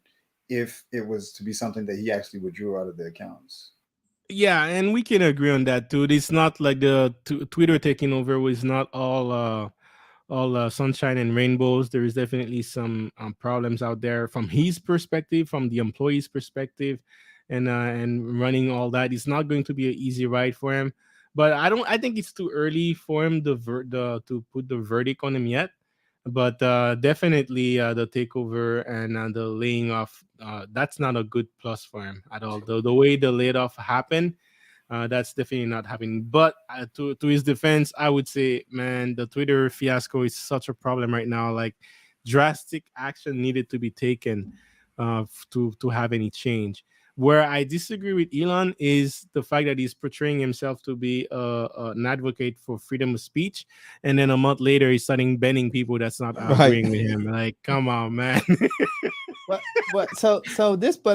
if it was to be something that he actually withdrew out of the accounts. Yeah, and we can agree on that too. It's not like the Twitter taking over was not all sunshine and rainbows. There is definitely some problems out there from his perspective, from the employee's perspective, and running all that. It's not going to be an easy ride for him. But I think it's too early for him to put the verdict on him yet. But definitely the takeover and the laying off, that's not a good plus for him at all. The way the layoff happened, that's definitely not happening. But to his defense, I would say, man, the Twitter fiasco is such a problem right now. Like, drastic action needed to be taken to have any change. Where I disagree with Elon is the fact that he's portraying himself to be an advocate for freedom of speech, and then a month later he's starting banning people that's not agreeing with him. Like, come on, man. But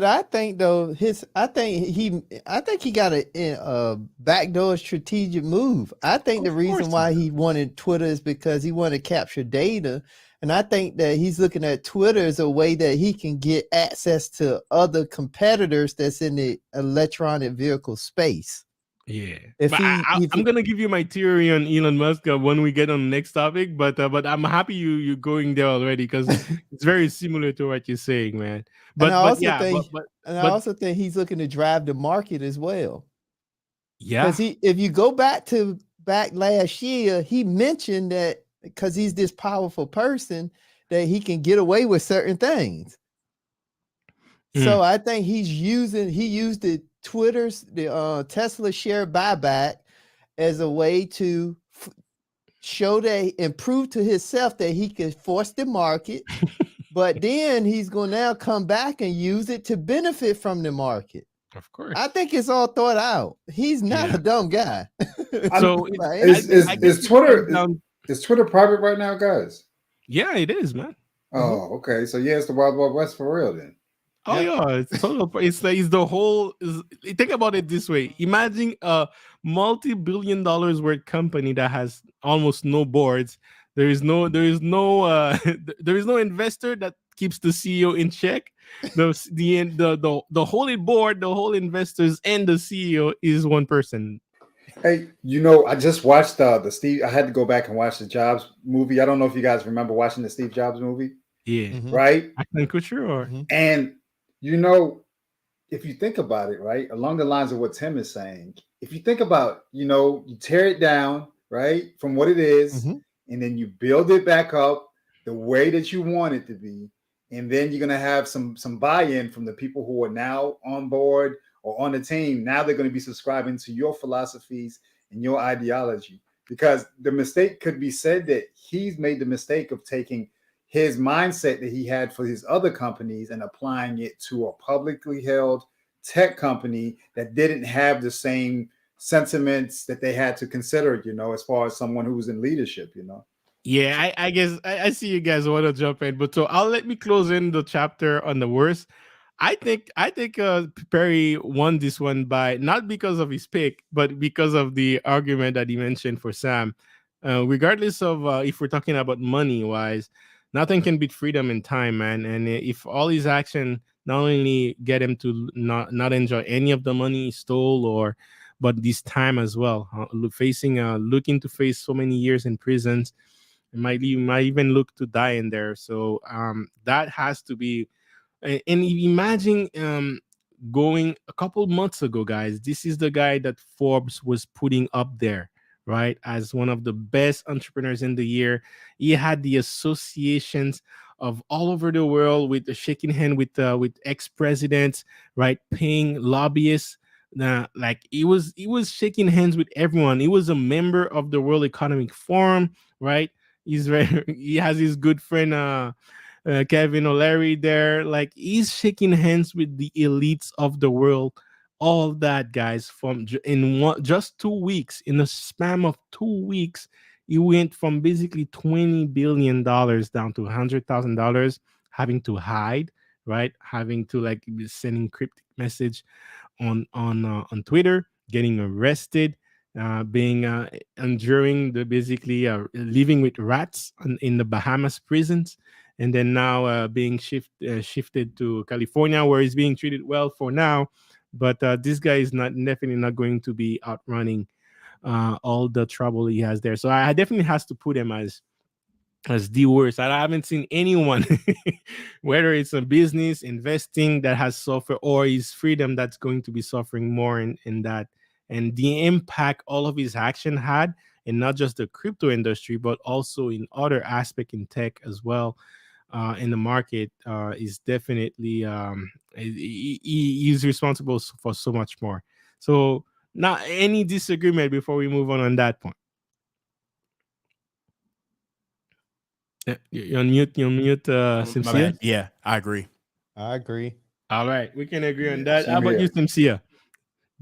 I think though I think he got a backdoor strategic move. I think the reason why he wanted Twitter is because he wanted to capture data. And I think that he's looking at Twitter as a way that he can get access to other competitors that's in the electronic vehicle space. Yeah, If but he, if I'm gonna give you my theory on Elon Musk when we get on the next topic. But I'm happy you're going there already because it's very similar to what you're saying, man. and I But also yeah, think, but he's looking to drive the market as well. yeah, Because if you go back last year, he mentioned that because he's this powerful person that he can get away with certain things. So I think he used the Tesla share buyback as a way to show that and prove to himself that he could force the market. But then he's going to now come back and use it to benefit from the market. of course. I think it's all thought out. He's not a dumb guy. So Is Twitter private right now, guys? Yeah, it is, man. Oh, okay. So yeah, it's the Wild Wild West for real then. Oh yeah, it's total. It's like it's the whole. Think about it this way: imagine a multi-billion dollars worth company that has almost no boards. There is no there is no investor that keeps the CEO in check. The whole board, the whole investors, and the CEO is one person. Hey, I just watched the Steve. I had to go back and watch the Jobs movie. I don't know if you guys remember watching the Steve Jobs movie. Yeah, right. Ashton Kutcher, or and if you think about it, right, along the lines of what Tim is saying, if you think about, you tear it down, right, from what it is, and then you build it back up the way that you want it to be, and then you're going to have some buy-in from the people who are now on board or on the team. Now they're going to be subscribing to your philosophies and your ideology, because the mistake could be said that he's made the mistake of taking his mindset that he had for his other companies and applying it to a publicly held tech company that didn't have the same sentiments that they had to consider, as far as someone who was in leadership, Yeah, I guess I see you guys want to jump in, but so I'll let me close in the chapter on the worst. I think Perry won this one by not because of his pick, but because of the argument that he mentioned for Sam. Regardless of if we're talking about money wise, nothing can beat freedom and time, man. And if all his action not only get him to not enjoy any of the money he stole, but this time as well, looking to face so many years in prisons, might even look to die in there. So that has to be. And imagine going a couple months ago, guys. This is the guy that Forbes was putting up there, right, as one of the best entrepreneurs in the year. He had the associations of all over the world with shaking hand with ex-presidents, right, paying lobbyists. Like he was shaking hands with everyone. He was a member of the World Economic Forum, right? He has his good friend Kevin O'Leary there. Like he's shaking hands with the elites of the world. All that, guys, just 2 weeks, in a span of 2 weeks, he went from basically $20 billion down to $100,000, having to hide, right? Having to like be sending cryptic message on Twitter, getting arrested, being enduring the basically living with rats in the Bahamas prisons, and then now being shifted to California, where he's being treated well for now. But this guy is definitely not going to be outrunning all the trouble he has there. So I definitely has to put him as the worst. I haven't seen anyone, whether it's a business investing, that has suffered, or his freedom that's going to be suffering more in that. And the impact all of his action had, and not just the crypto industry, but also in other aspect in tech as well, in the market, is definitely he's responsible for so much more. So not any disagreement before we move on that point. You're on mute. My Simsia. bad. Yeah, I agree. I agree. All right, we can agree on that. same How about here. you, Simsia?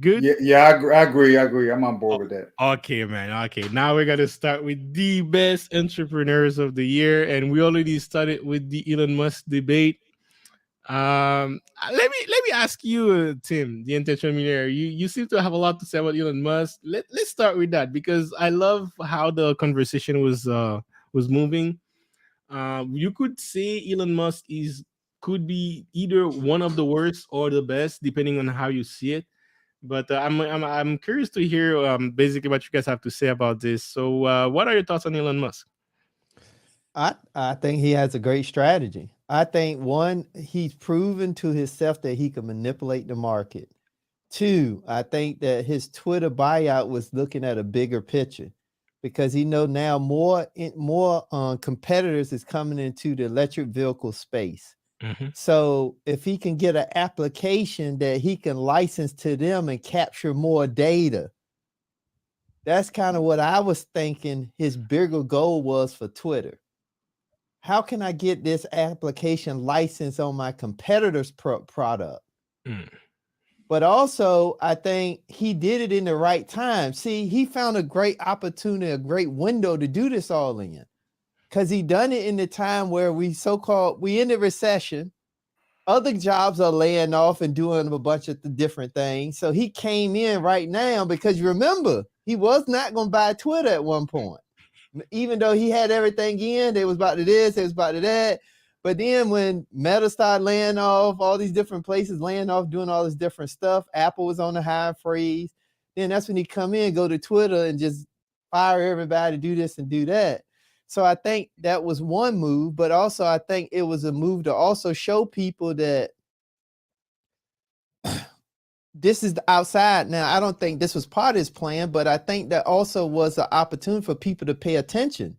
Good. Yeah, I agree. I'm on board with that. Okay, man. Okay, now we're gonna start with the best entrepreneurs of the year, and we already started with the Elon Musk debate. Let me ask you, Tim, the entrepreneur. You seem to have a lot to say about Elon Musk. Let's start with that, because I love how the conversation was moving. You could say Elon Musk could be either one of the worst or the best, depending on how you see it. But I'm curious to hear basically what you guys have to say about this. So, what are your thoughts on Elon Musk? I think he has a great strategy. I think one, he's proven to himself that he can manipulate the market. Two, I think that his Twitter buyout was looking at a bigger picture because he know now more competitors is coming into the electric vehicle space. Mm-hmm. So if he can get an application that he can license to them and capture more data, that's kind of what I was thinking his bigger goal was for Twitter. How can I get this application license on my competitor's product? Mm. But also, I think he did it in the right time. See, he found a great opportunity, a great window to do this all in. Because he done it in the time where we in the recession. Other jobs are laying off and doing a bunch of different things. So he came in right now because you remember, he was not going to buy Twitter at one point. Even though he had everything in, they was about to this, they was about to that. But then when Meta started laying off, all these different places laying off, doing all this different stuff, Apple was on the high freeze. Then that's when he come in, go to Twitter and just fire everybody, do this and do that. So I think that was one move, but also I think it was a move to also show people that this is the outside. Now, I don't think this was part of his plan, but I think that also was an opportunity for people to pay attention,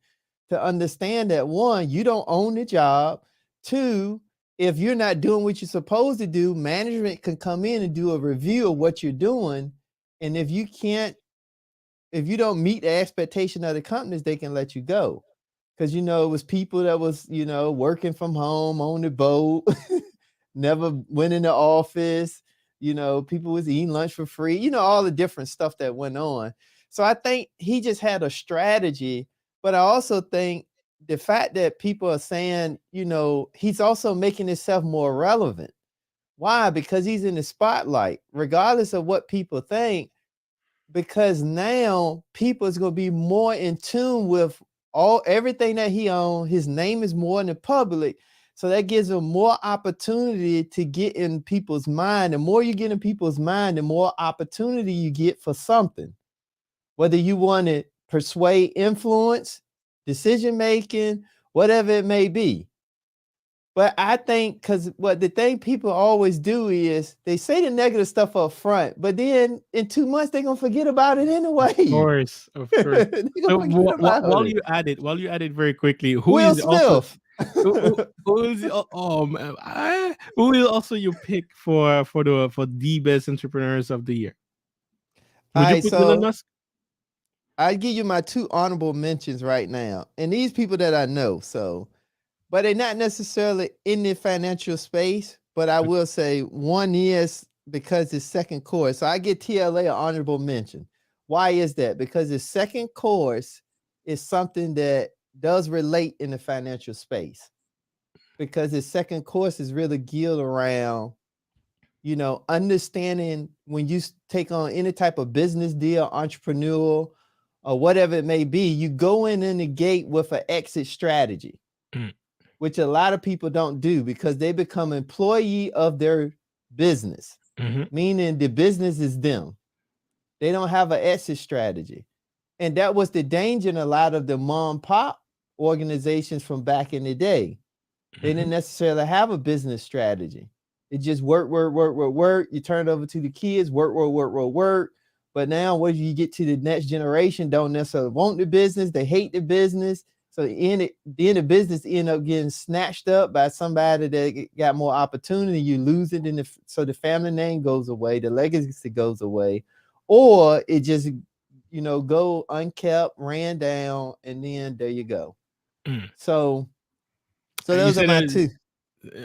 to understand that one, you don't own the job. Two, if you're not doing what you're supposed to do, management can come in and do a review of what you're doing. And if you don't meet the expectation of the companies, they can let you go. Because, it was people that was, working from home on the boat, never went in the office. People was eating lunch for free, all the different stuff that went on. So I think he just had a strategy, but I also think the fact that people are saying, he's also making himself more relevant. Why? Because he's in the spotlight, regardless of what people think, because now people is going to be more in tune with everything that he owns. His name is more in the public. So that gives them more opportunity to get in people's mind. The more you get in people's mind, the more opportunity you get for something. Whether you want to persuade, influence, decision-making, whatever it may be. But I think because the thing people always do is they say the negative stuff up front, but then in 2 months, they're going to forget about it anyway. Of course. So while you add it very quickly, who Will is also Smith. who is who will also you pick for the best entrepreneurs of the year? Would you put Elon Musk? I give you my 2 honorable mentions right now, and these people that I know. But they're not necessarily in the financial space. But I will say one is because his second course. So I get TLA an honorable mention. Why is that? Because his second course is something that does relate in the financial space, because his second course is really geared around, understanding when you take on any type of business deal, entrepreneurial, or whatever it may be, you go in the gate with an exit strategy, which a lot of people don't do because they become employee of their business, meaning the business is them. They don't have an exit strategy. And that was the danger in a lot of the mom pop organizations from back in the day. They didn't necessarily have a business strategy. It just work. You turn it over to the kids, work. But now when you get to the next generation, don't necessarily want the business. They hate the business. So then the business end up getting snatched up by somebody that got more opportunity. You lose it, so the family name goes away, the legacy goes away, or it just go unkept, ran down, and then there you go. So those are my 2.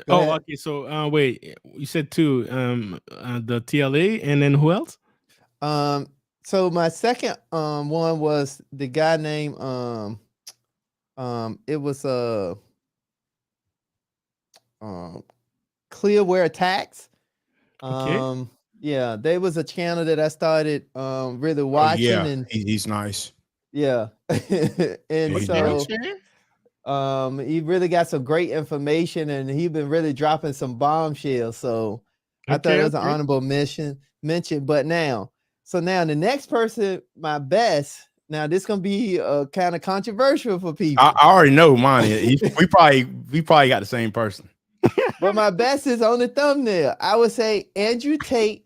Okay. So wait, you said 2. The TLA, and then who else? So my second one was the guy named it was Clearware Attacks. Okay. Yeah, there was a channel that I started really watching, and he's nice. yeah. And so He really got some great information, and he been really dropping some bombshells. So I thought it was an honorable mention. But now the next person, my best. Now this gonna be kind of controversial for people. I already know mine. We probably got the same person. But my best is on the thumbnail. I would say Andrew Tate,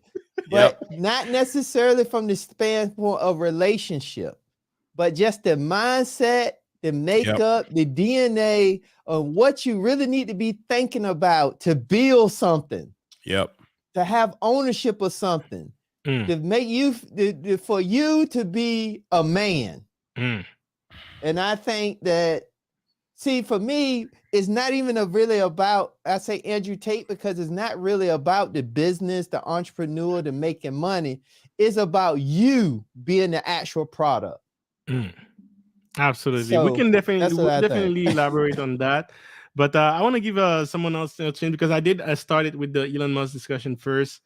but not necessarily from the standpoint of relationship, but just the mindset, the makeup, the DNA of what you really need to be thinking about to build something. Yep. To have ownership of something. To make you, for you to be a man. And I think that, see, for me, it's not even really about, I say Andrew Tate, because it's not really about the business, the entrepreneur, the making money. It's about you being the actual product. Absolutely. So, we can definitely elaborate on that. But I want to give someone else a chance, because I started with the Elon Musk discussion first.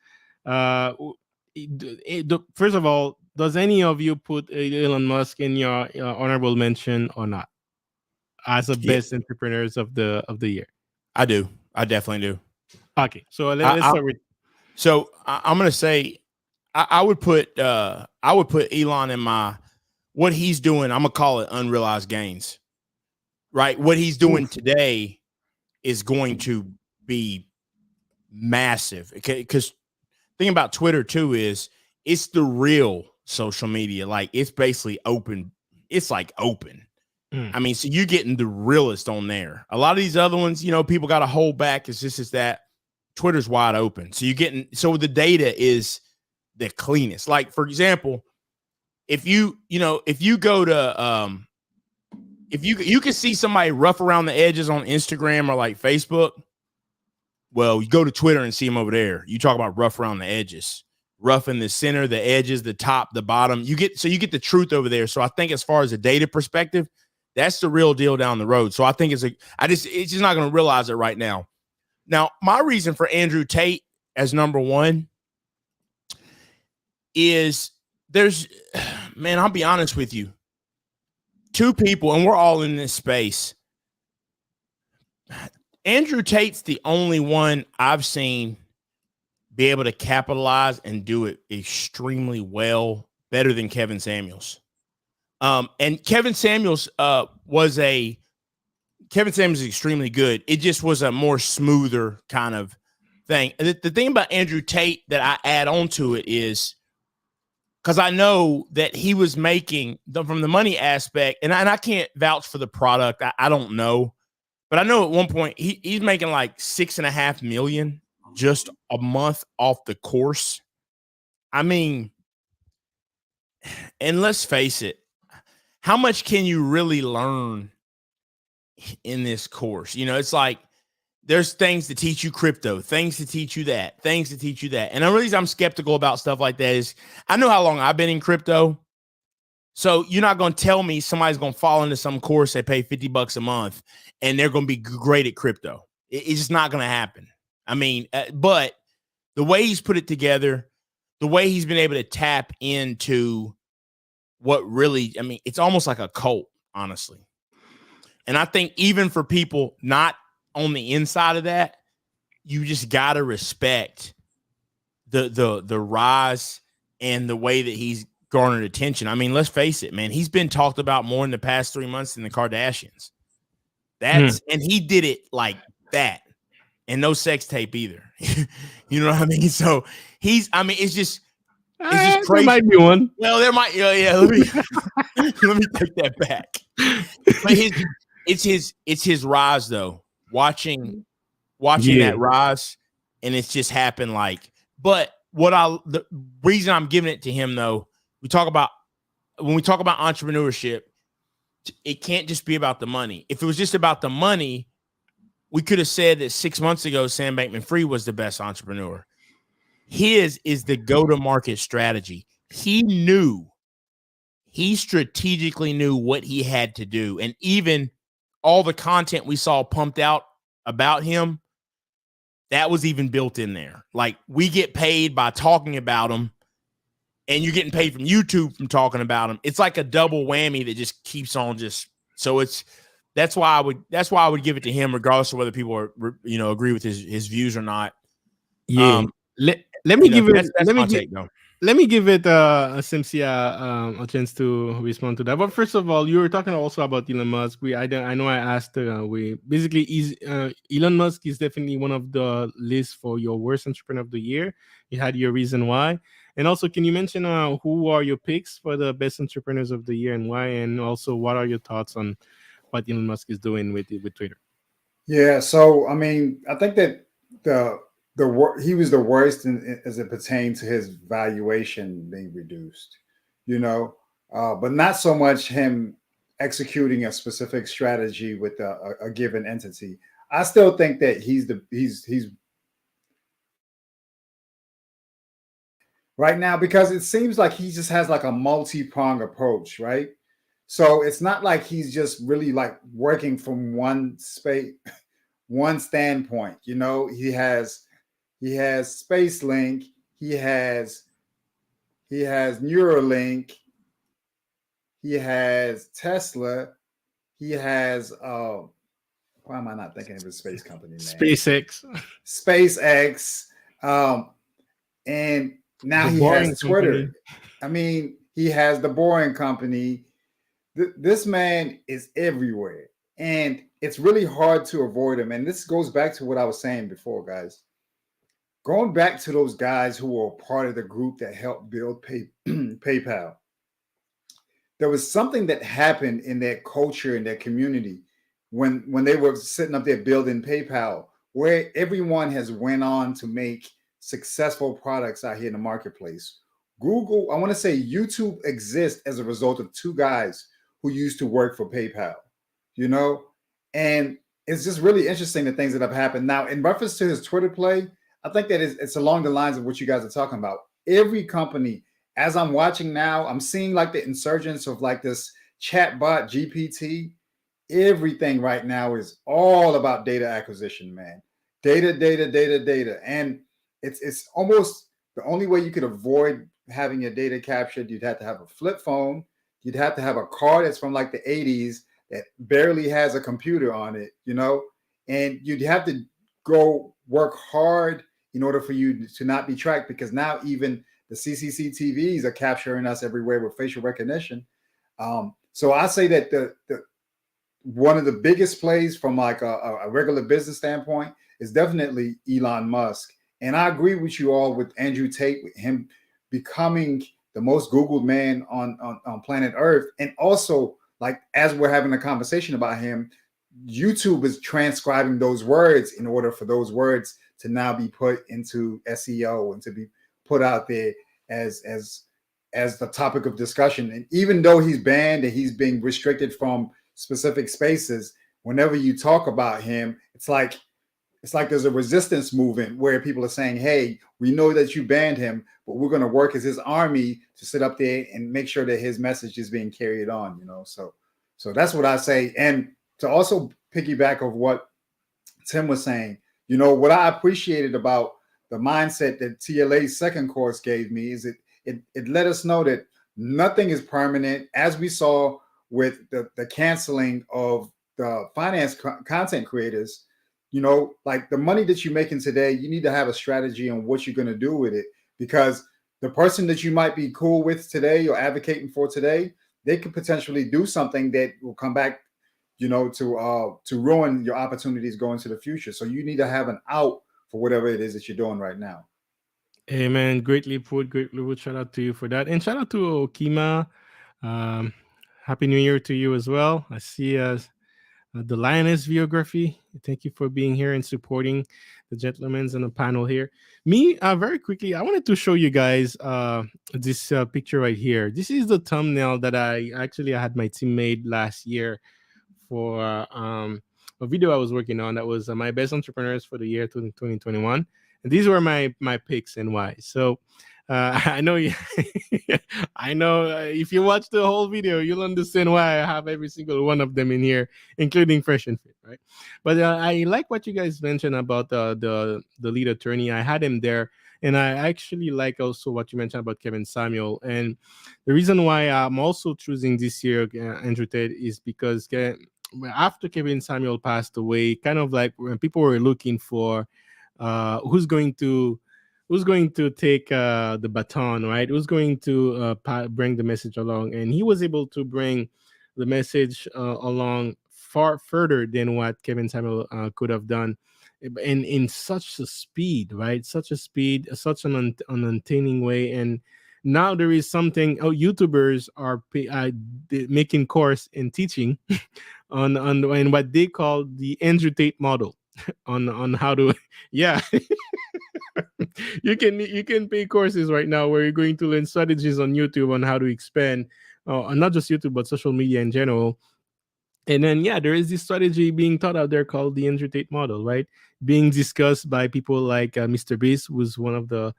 First of all, does any of you put Elon Musk in your honorable mention or not as the best entrepreneurs of the year? I do. I definitely do. Okay, so let's start with. So I'm gonna say I would put Elon in my, what he's doing. I'm gonna call it unrealized gains. Right, what he's doing today is going to be massive. Okay, because thing about Twitter too is it's the real social media. Like, it's basically open. It's like open. I mean, so you're getting the realest on there. A lot of these other ones, people got to hold back. It's just that Twitter's wide open. So so the data is the cleanest. Like, for example, if you go to, if you can see somebody rough around the edges on Instagram or like Facebook, well, you go to Twitter and see them over there. You talk about rough around the edges, rough in the center, the edges, the top, the bottom. You get the truth over there. So I think as far as a data perspective, that's the real deal down the road. So I think it's just not going to realize it right now. Now, my reason for Andrew Tate as number one is I'll be honest with you. Two people, and we're all in this space. Andrew Tate's the only one I've seen be able to capitalize and do it extremely well, better than Kevin Samuels. And Kevin Samuels is extremely good. It just was a more smoother kind of thing. And the thing about Andrew Tate that I add on to it is, because I know that he was making from the money aspect, and I can't vouch for the product. I don't know. But I know at one point he's making like $6.5 million just a month off the course. I mean, and let's face it, how much can you really learn in this course? It's like there's things to teach you crypto, things to teach you that, things to teach you that. And the reason I'm skeptical about stuff like that is I know how long I've been in crypto. So you're not going to tell me somebody's going to fall into some course they pay $50 a month and they're going to be great at crypto. It's just not going to happen. I mean, but the way he's put it together, the way he's been able to tap into what really, I mean, it's almost like a cult, honestly. And I think even for people not on the inside of that, you just got to respect the rise and the way that he's garnered attention. I mean, let's face it, man. He's been talked about more in the past 3 months than the Kardashians. And he did it like that, and no sex tape either. You know what I mean? So it's just crazy. There might be one. Well, there might. Yeah. Let me take that back. But it's his rise though. Watching that rise, and it's just happened like. But the reason I'm giving it to him though, when we talk about entrepreneurship, it can't just be about the money. If it was just about the money, we could have said that 6 months ago, Sam Bankman-Fried was the best entrepreneur. His is the go-to-market strategy. He strategically knew what he had to do. And even all the content we saw pumped out about him, that was even built in there. Like, we get paid by talking about him, and you're getting paid from YouTube from talking about him. It's like a double whammy that just keeps on so that's why I would give it to him, regardless of whether people are, agree with his views or not. Yeah. Let me give it. That's my take, though. Let me give it Cynthia a chance to respond to that. But first of all, you were talking also about Elon Musk. I know I asked. We basically Elon Musk is definitely one of the lists for your worst entrepreneur of the year. You had your reason why, and also can you mention who are your picks for the best entrepreneurs of the year and why, and also what are your thoughts on what Elon Musk is doing with Twitter? Yeah, so I mean, I think that he was the worst as it pertains to his valuation being reduced, but not so much him executing a specific strategy with a given entity. I still think that he's right now, because it seems like he just has like a multi-pronged approach, right? So it's not like he's just really like working from one standpoint. He has SpaceLink, he has Neuralink, he has Tesla, he has why am I not thinking of his space company name? SpaceX, and now he has Twitter. Company. I mean, he has the Boring Company. This man is everywhere, and it's really hard to avoid him. And this goes back to what I was saying before, guys. Going back to those guys who were part of the group that helped build PayPal, there was something that happened in their culture, in their community, when they were sitting up there building PayPal, where everyone has went on to make successful products out here in the marketplace. Google, I want to say YouTube exists as a result of two guys who used to work for PayPal, and it's just really interesting the things that have happened. Now, in reference to his Twitter play, I think that it's along the lines of what you guys are talking about. Every company, as I'm watching now, I'm seeing like the insurgence of like this chatbot GPT. Everything right now is all about data acquisition, man. Data. And it's almost the only way you could avoid having your data captured. You'd have to have a flip phone. You'd have to have a car that's from like the 80s that barely has a computer on it, and you'd have to go work hard in order for you to not be tracked, because now even the CCTVs are capturing us everywhere with facial recognition. So I say that the one of the biggest plays from like a regular business standpoint is definitely Elon Musk. And I agree with you all with Andrew Tate, with him becoming the most Googled man on planet Earth. And also, like, as we're having a conversation about him, YouTube is transcribing those words in order for those words to now be put into SEO and to be put out there as the topic of discussion. And even though he's banned and he's being restricted from specific spaces, whenever you talk about him, it's like there's a resistance movement where people are saying, hey, we know that you banned him, but we're going to work as his army to sit up there and make sure that his message is being carried on, So that's what I say. And to also piggyback of what Tim was saying, what I appreciated about the mindset that TLA's second course gave me is it let us know that nothing is permanent, as we saw with the canceling of the finance content creators. Like the money that you're making today, you need to have a strategy on what you're going to do with it, because the person that you might be cool with today or advocating for today, they could potentially do something that will come back, to ruin your opportunities going to the future. So you need to have an out for whatever it is that you're doing right now. Hey man, greatly put. Shout out to you for that, and shout out to Okima. Happy New Year to you as well. I see the Lioness Biography. Thank you for being here and supporting the gentlemen on the panel here. Me, very quickly, I wanted to show you guys this picture right here. This is the thumbnail that I had my team made last year for a video I was working on. That was my best entrepreneurs for the year 2021. And these were my picks and why. So I know I know if you watch the whole video, you'll understand why I have every single one of them in here, including Fresh and Fit, right? But I like what you guys mentioned about the lead attorney. I had him there, and I actually like also what you mentioned about Kevin Samuel. And the reason why I'm also choosing this year Andrew Tate is because after Kevin Samuel passed away, kind of like when people were looking for who's going to take the baton, right? Who's going to bring the message along? And he was able to bring the message along far further than what Kevin Samuel could have done, and in such a speed, right? Such a speed, such an entertaining way. And now there is something. Oh, YouTubers are making course and teaching on what they call the Andrew Tate model on how to yeah. You can pay courses right now where you're going to learn strategies on YouTube on how to expand not just YouTube but social media in general. And then yeah, there is this strategy being taught out there called the Andrew Tate model, right? Being discussed by people like Mr. Beast, who's one of the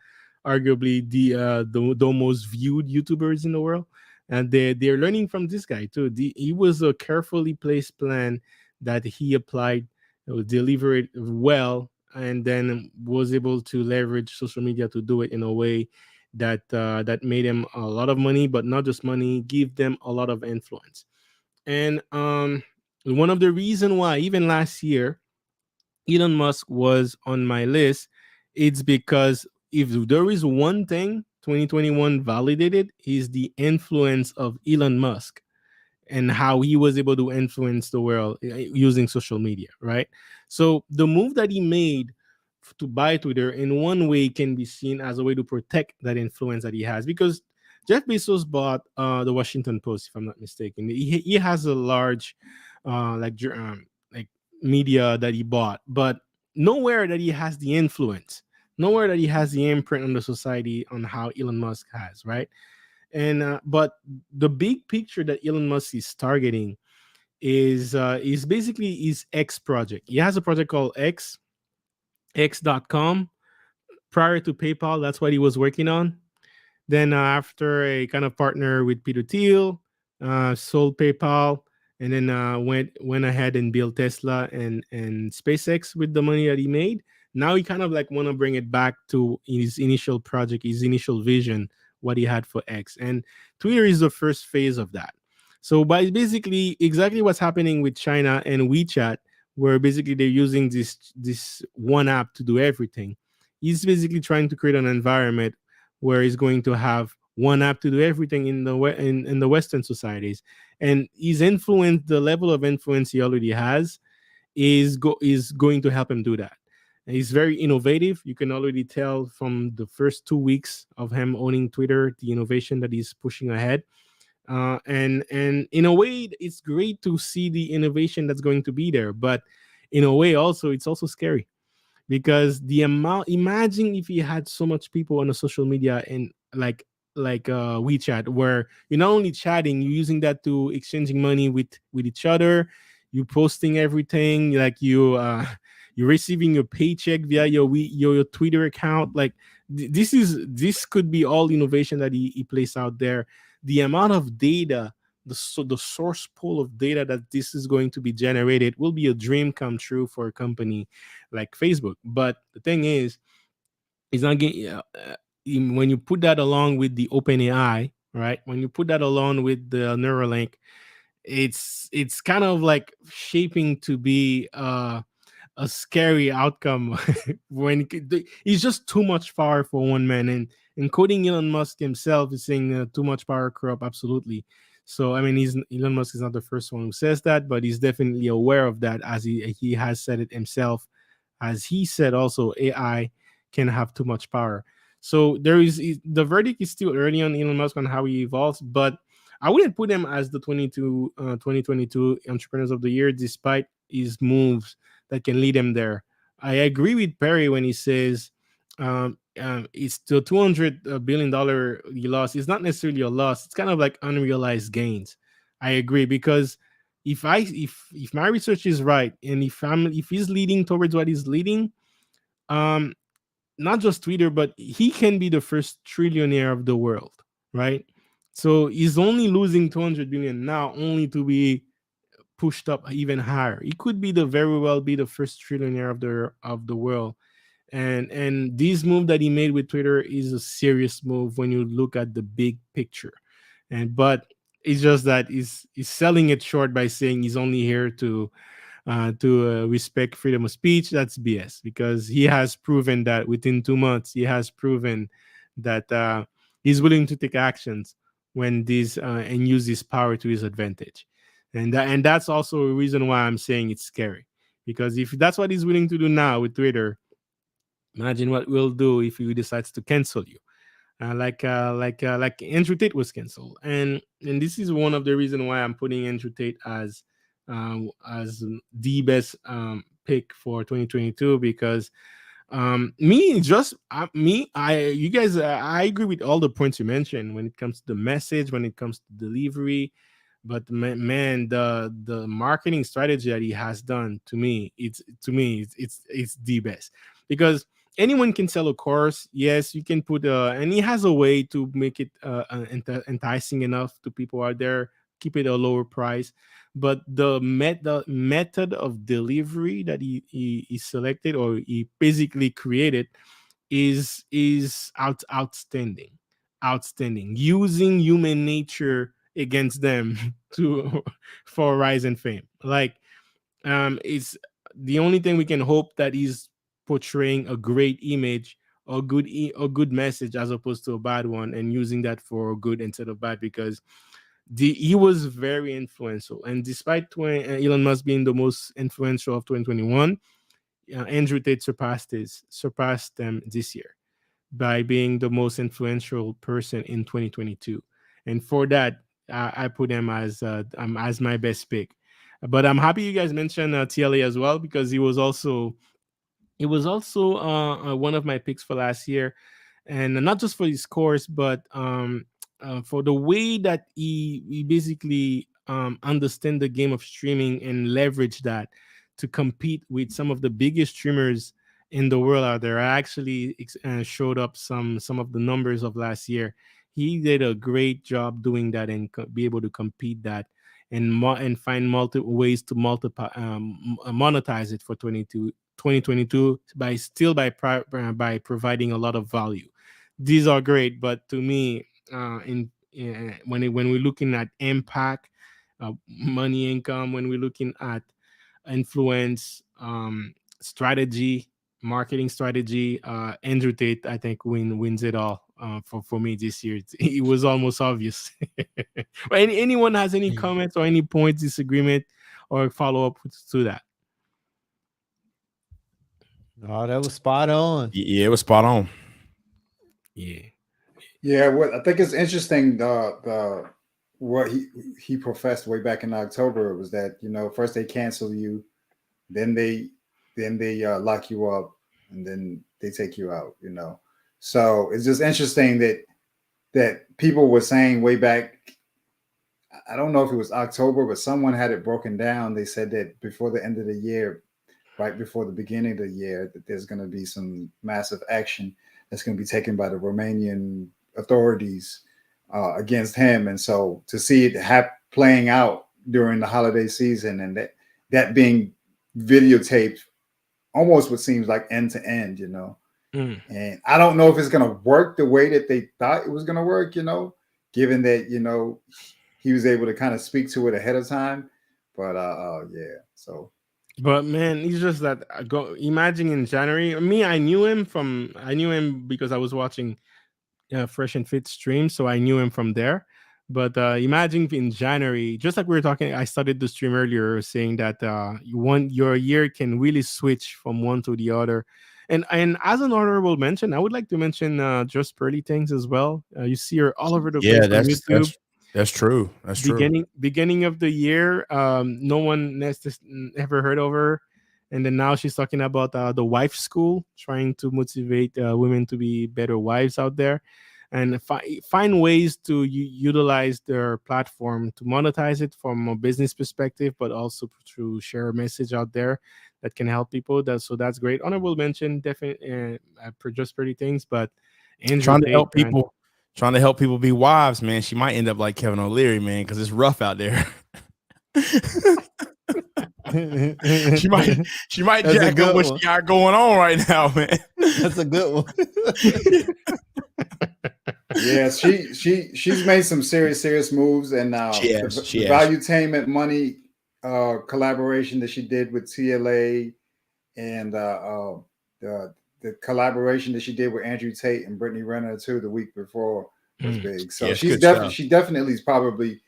arguably the most viewed YouTubers in the world. And they're learning from this guy too. He was a carefully placed plan that he applied, delivered well, and then was able to leverage social media to do it in a way that made him a lot of money, but not just money, give them a lot of influence. And one of the reason why even last year Elon Musk was on my list, it's because if there is one thing 2021 validated is the influence of Elon Musk and how he was able to influence the world using social media, right? So the move that he made to buy Twitter in one way can be seen as a way to protect that influence that he has, because Jeff Bezos bought the Washington Post, if I'm not mistaken. He has a large like media that he bought, but nowhere that he has the influence, nowhere that he has the imprint on the society on how Elon Musk has, right? And but the big picture that Elon Musk is targeting is basically his X project. He has a project called X.com. Prior to PayPal, that's what he was working on. Then after a kind of partner with Peter Thiel, sold PayPal, and then went ahead and built Tesla and SpaceX with the money that he made. Now he kind of like want to bring it back to his initial project, his initial vision, what he had for X. And Twitter is the first phase of that. So by basically exactly what's happening with China and WeChat, where basically they're using this one app to do everything. He's basically trying to create an environment where he's going to have one app to do everything in the Western societies. And his influence, the level of influence he already has, is going to help him do that. And he's very innovative. You can already tell from the first 2 weeks of him owning Twitter the innovation that he's pushing ahead. And in a way, it's great to see the innovation that's going to be there. But in a way, also, it's also scary, because the amount, imagine if you had so much people on the social media and like WeChat, where you're not only chatting, you're using that to exchanging money with each other, you posting everything, like you're receiving your paycheck via your Twitter account. Like this could be all innovation that he placed out there. The amount of data, the source pool of data that this is going to be generated will be a dream come true for a company like Facebook. But the thing is, it's not getting when you put that along with the OpenAI, right? When you put that along with the Neuralink, it's kind of like shaping to be a scary outcome when he's just too much power for one man. And including Elon Musk himself is saying too much power corrupt, absolutely. So I mean, Elon Musk is not the first one who says that, but he's definitely aware of that, as he has said it himself. As he said also, AI can have too much power. So the verdict is still early on Elon Musk on how he evolves, but I wouldn't put him as the 2022 Entrepreneurs of the Year, despite his moves that can lead him there. I agree with Perry when he says it's the $200 billion he lost. It's not necessarily a loss. It's kind of like unrealized gains. I agree, because if my research is right, and if he's leading towards what he's leading, not just Twitter, but he can be the first trillionaire of the world, right? So he's only losing 200 billion now, only to be pushed up even higher. He could be very well be the first trillionaire of the world. And this move that he made with Twitter is a serious move when you look at the big picture. But It's just that he's selling it short by saying he's only here to respect freedom of speech. That's BS, because he has proven that within 2 months he has proven that he's willing to take actions when these and use his power to his advantage, and that's also a reason why I'm saying it's scary, because if that's what he's willing to do now with Twitter, imagine what we'll do if he decides to cancel you. Like Andrew Tate was canceled, and this is one of the reasons why I'm putting Andrew Tate as the best pick for 2022, because you guys, I agree with all the points you mentioned when it comes to the message, when it comes to delivery, but man, the marketing strategy that he has done, it's the best, because anyone can sell a course. Yes, you can put and he has a way to make it enticing enough to people out there, keep it a lower price, but the method of delivery that he selected, or he basically created, is outstanding, using human nature against them to for rise and fame. Like, it's the only thing we can hope, that he's portraying a great image or good message, as opposed to a bad one, and using that for good instead of bad, because he was very influential. And despite Elon Musk being the most influential of 2021, Andrew Tate surpassed them this year by being the most influential person in 2022. And for that, I put him as my best pick. But I'm happy you guys mentioned TLA as well, because he was also one of my picks for last year, and not just for his course, but for the way that he basically understand the game of streaming and leverage that to compete with some of the biggest streamers in the world out there. I actually showed up some of the numbers of last year. He did a great job doing that, and be able to compete that, and find multiple ways to monetize it for 2022 by providing a lot of value. These are great, but to me, when we're looking at impact, money, income, when we're looking at influence, strategy, marketing strategy, Andrew Tate, I think, wins it all for me this year. It was almost obvious. But anyone has any comments or any points, disagreement, or follow up to that? Oh, that was spot on. Yeah, it was spot on. Yeah. What I think is interesting, the what he professed way back in October was that, first they cancel you, then they lock you up, and then they take you out. So it's just interesting that people were saying way back. I don't know if it was October, but someone had it broken down. They said that before the end of the year, right before the beginning of the year, that there's going to be some massive action that's going to be taken by the Romanian authorities against him. And so to see it playing out during the holiday season, and that being videotaped almost what seems like end to end, And I don't know if it's going to work the way that they thought it was going to work, given that, he was able to kind of speak to it ahead of time. But yeah, so. But man, it's just that imagine in January. I knew him because I was watching Fresh and Fit stream, so I knew him from there. But imagine in January, just like we were talking, I started the stream earlier saying that your year can really switch from one to the other. And as an honorable mention, I would like to mention Just Pearly Things as well. You see her all over the place on YouTube. That's true. That's true. Beginning of the year, no one ever heard of her, and then now she's talking about the wife school, trying to motivate women to be better wives out there, and find ways to utilize their platform to monetize it from a business perspective, but also to share a message out there that can help people. That's great. Honorable mention, definitely for Just Pretty Things, but Andrew trying to Tate, help people. Trying to help people be wives, man. She might end up like Kevin O'Leary, man, because it's rough out there. she might jack up what she got going on right now, man. That's a good one. Yeah, she's made some serious moves, and She the has. Valuetainment Money collaboration that she did with TLA, and the collaboration that she did with Andrew Tate and Brittany Renner too the week before was big. Yeah, So it's good stuff. she definitely is probably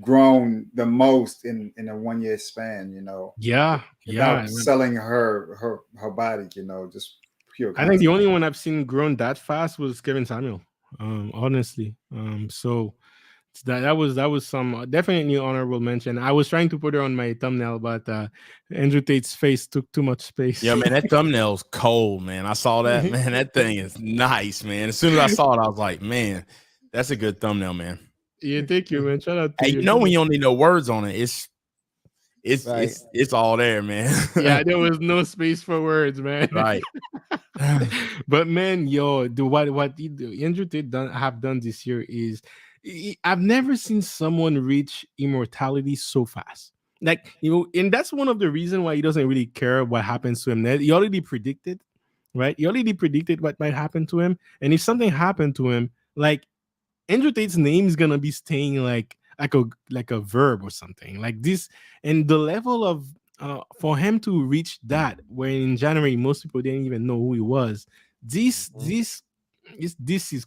grown the most in a 1 year span. Yeah, without yeah. selling her body. Just pure I think the content. only one I've seen grown that fast was Kevin Samuel. Honestly. So that was some definitely honorable mention. I was trying to put her on my thumbnail, but Andrew Tate's face took too much space. Yeah, man, that thumbnail's cold, man. I saw that, man. That thing is nice, man. As soon as I saw it, I was like, man, that's a good thumbnail, man. Yeah, thank you, man. Shout out to Hey, you. you know when you don't need no words on it, it's Right. it's all there, man. Yeah, there was no space for words, man. Right. But man, yo, Andrew Tate have done this year is I've never seen someone reach immortality so fast. Like, and that's one of the reasons why he doesn't really care what happens to him. He already predicted, right? He already predicted what might happen to him. And if something happened to him, like Andrew Tate's name is gonna be staying like a verb or something like this. And the level of for him to reach that, when in January most people didn't even know who he was. This is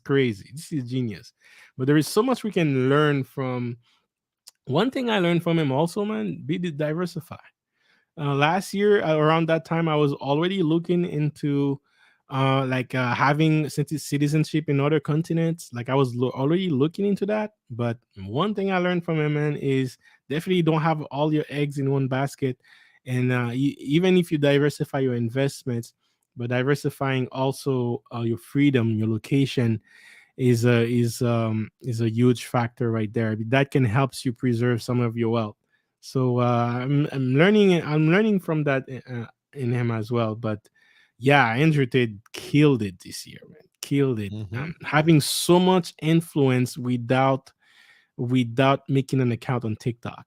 crazy. This is genius. But there is so much we can learn from. One thing I learned from him also, man, be diversify. Last year around that time, I was already looking into having citizenship in other continents. Like I was already looking into that. But one thing I learned from him, man, is definitely don't have all your eggs in one basket. And even if you diversify your investments, but diversifying also your freedom, your location is a huge factor right there. That can helps you preserve some of your wealth. So I'm learning from that in him as well. But yeah, Andrew Tate killed it this year, man. Killed it. Having so much influence without making an account on TikTok,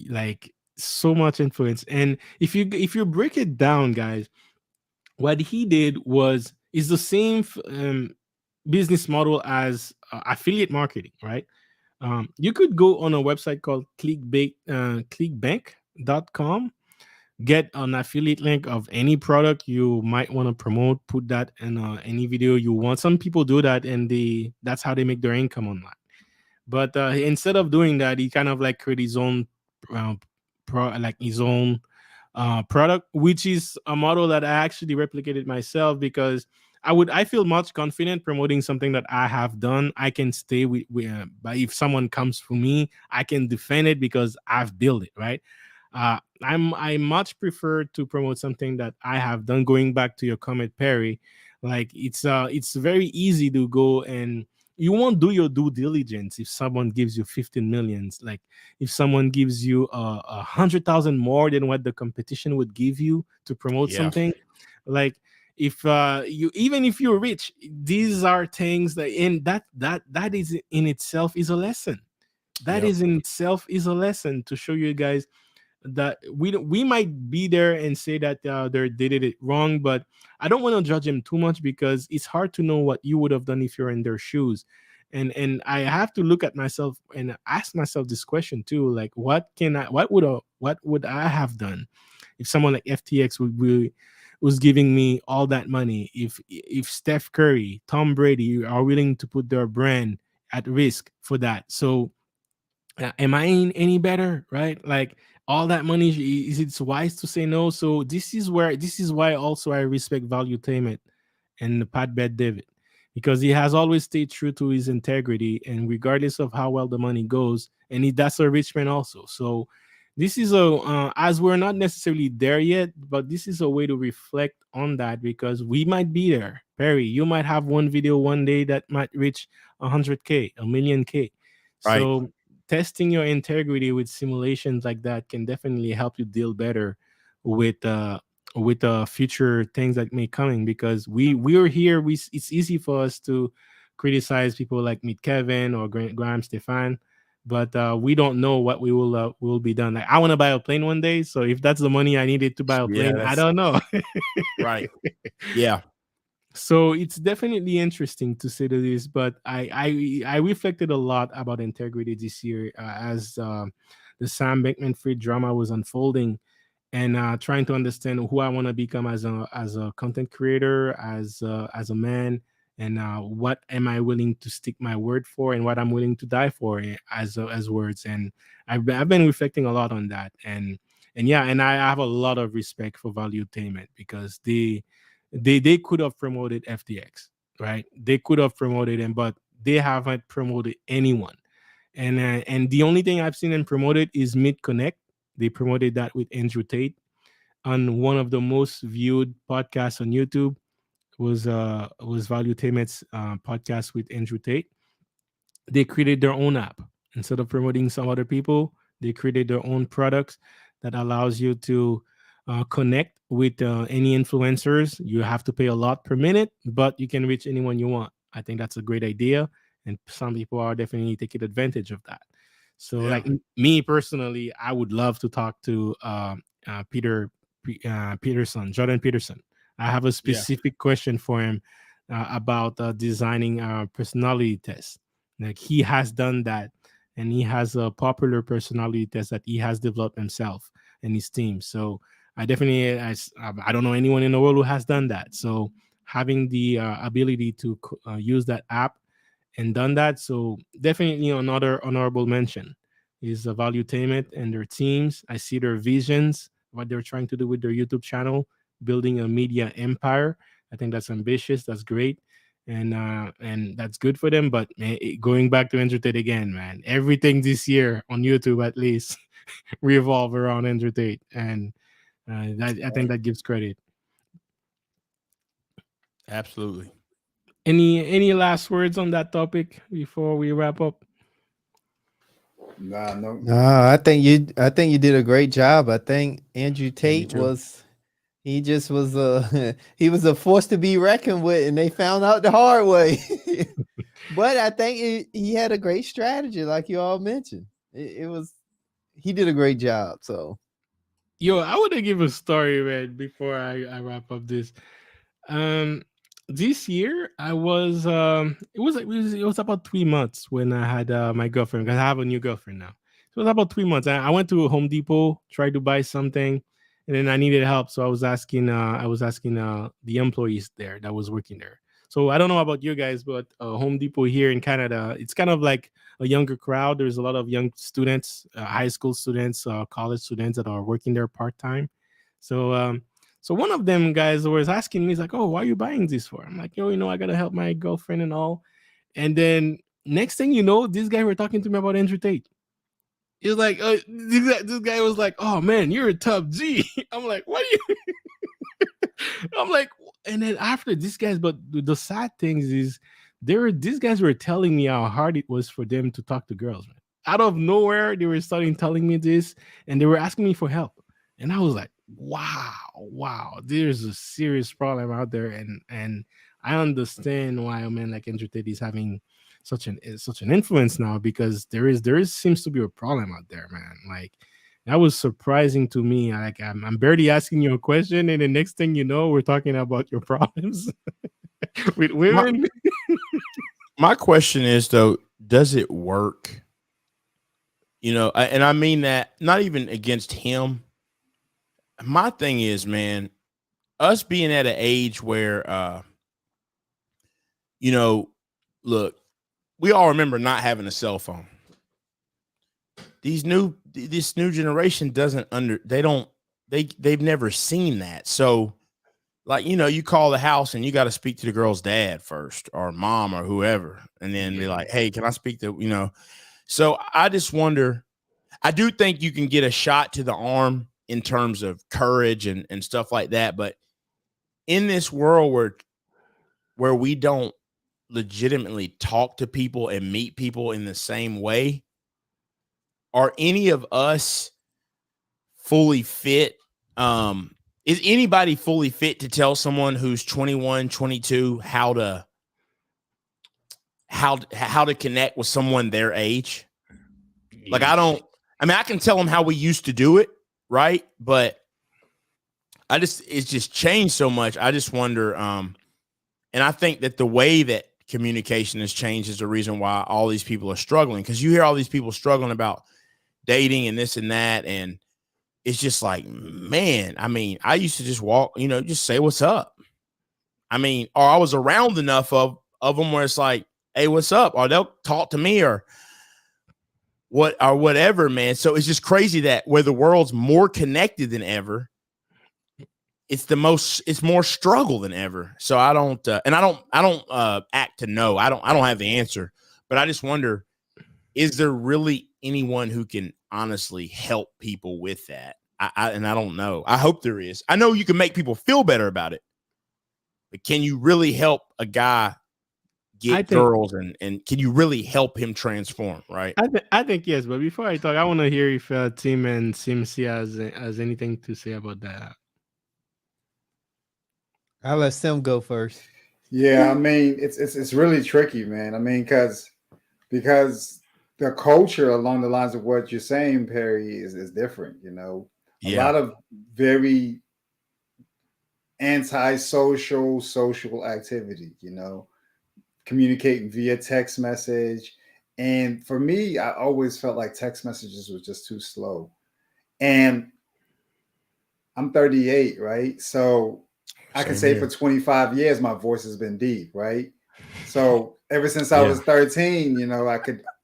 like so much influence. And if you break it down, guys, what he did is the same business model as affiliate marketing, right? You could go on a website called clickbank.com, get an affiliate link of any product you might want to promote, put that in any video you want. Some people do that, and that's how they make their income online. But instead of doing that, he kind of like create his own uh, his own product, which is a model that I actually replicated myself, because I feel much confident promoting something that I have done. I can stay but if someone comes for me, I can defend it because I've built it, right? I much prefer to promote something that I have done. Going back to your comment, Perry, like it's very easy to go, and you won't do your due diligence if someone gives you 15 millions. Like if someone gives you 100,000 more than what the competition would give you to promote Yeah. something. Like if even if you're rich, these are things that is in itself is a lesson. That Yep. is in itself is a lesson to show you guys that we might be there and say that they did it wrong, but I don't want to judge them too much, because it's hard to know what you would have done if you're in their shoes. And I have to look at myself and ask myself this question too, like what would I have done if someone like FTX was giving me all that money? If Steph Curry, Tom Brady are willing to put their brand at risk for that. So am I any better, right? Like all that money, is it wise to say no? So this is why also I respect Valuetainment and Pat Bet David, because he has always stayed true to his integrity, and regardless of how well the money goes, and that's a rich man also. So this is as we're not necessarily there yet, but this is a way to reflect on that, because we might be there. Perry, you might have one video one day that might reach 100K, a million K. Right. So testing your integrity with simulations like that can definitely help you deal better with future things that may coming, because we're here. It's easy for us to criticize people like Meet Kevin or Graham Stefan, but we don't know what we will be done. Like I want to buy a plane one day, so if that's the money I needed to buy a Yeah, plane, I that's don't know. right. Yeah. So it's definitely interesting to say the least, but I reflected a lot about integrity this year as the Sam Bankman-Fried drama was unfolding, and trying to understand who I want to become as a content creator, as a man, and what am I willing to stick my word for, and what I'm willing to die for as words. And I've been reflecting a lot on that, and yeah, and I have a lot of respect for Valuetainment because they could have promoted FTX, right? They could have promoted him, but they haven't promoted anyone. And the only thing I've seen them promoted is Mid Connect. They promoted that with Andrew Tate on one of the most viewed podcasts on YouTube was Valuetainment's podcast with Andrew Tate. They created their own app instead of promoting some other people. They created their own products that allows you to connect with any influencers. You have to pay a lot per minute, but you can reach anyone you want. I think that's a great idea, and some people are definitely taking advantage of that. So, Yeah. like me personally, I would love to talk to Peterson, Jordan Peterson. I have a Yeah. specific question for him about designing a personality test. Like he has done that, and he has a popular personality test that he has developed himself and his team. So I definitely, I don't know anyone in the world who has done that. So having the ability to use that app and done that, so definitely another honorable mention is Valuetainment and their teams. I see their visions, what they're trying to do with their YouTube channel, building a media empire. I think that's ambitious. That's great, and that's good for them. But man, going back to Entertain again, man, everything this year on YouTube at least revolve around Entertain, and I think that gives credit. Absolutely. Any last words on that topic before we wrap up? Nah, no. No, I think you did a great job. I think Andrew Tate too. he just was a he was a force to be reckoned with, and they found out the hard way. But I think he had a great strategy, like you all mentioned. It was he did a great job. So Yo, I want to give a story, man, before I wrap up this. Um, this year I was it was about 3 months when I had my girlfriend, because I have a new girlfriend now. So it was about 3 months. I went to Home Depot, tried to buy something, and then I needed help. So I was asking the employees there that was working there. So I don't know about you guys, but Home Depot here in Canada, it's kind of like a younger crowd. There's a lot of young students, high school students, college students that are working there part time. So so one of them guys was asking me, he's like, "Oh, why are you buying this for?" I'm like, "Yo, I gotta help my girlfriend and all." And then next thing you know, this guy were talking to me about Andrew Tate. He's like, this guy was like, "Oh man, you're a top G." I'm like, "What are you?" I'm like, and then after these guys, but the sad things is these guys were telling me how hard it was for them to talk to girls, man. Out of nowhere, they were starting telling me this, and they were asking me for help. And I was like, wow, there's a serious problem out there, and I understand why a man like Andrew Tate is having such an influence now, because there is seems to be a problem out there, man. Like that was surprising to me. Like I'm barely asking you a question, and the next thing you know, we're talking about your problems with women. My question is though, does it work? And I mean that not even against him. My thing is, man, us being at an age where, look, we all remember not having a cell phone. This new generation they've never seen that. So like, you call the house and you got to speak to the girl's dad first, or mom, or whoever, and then be like, "Hey, can I speak to?" So I just wonder. I do think you can get a shot to the arm in terms of courage and stuff like that, but in this world where we don't legitimately talk to people and meet people in the same way, are any of us fully fit? Is anybody fully fit to tell someone who's 21, 22 how to connect with someone their age? Like, I can tell them how we used to do it, right? But it's just changed so much. I just wonder, And I think that the way that communication has changed is the reason why all these people are struggling, because you hear all these people struggling about dating and this and that. And it's just like, man, I mean, I used to just walk, just say what's up. I mean, or I was around enough of them where it's like, hey, what's up? Or they'll talk to me or whatever, man. So it's just crazy that where the world's more connected than ever, it's more struggle than ever. So I don't act to know. I don't have the answer, but I just wonder, is there really anyone who can honestly help people with that? I don't know. I hope there is. I know you can make people feel better about it, but can you really help a guy get girls and can you really help him transform? Right. I think yes, but before I talk, I want to hear if Tim and Simsi has anything to say about that. I'll let Sim go first. Yeah, I mean, it's really tricky, man. I mean, because the culture along the lines of what you're saying, Perry, is different. A lot of very anti-social social activity. Communicating via text message, and for me, I always felt like text messages was just too slow. And I'm 38, right? So I can say for 25 years, my voice has been deep, right? So ever since I was 13,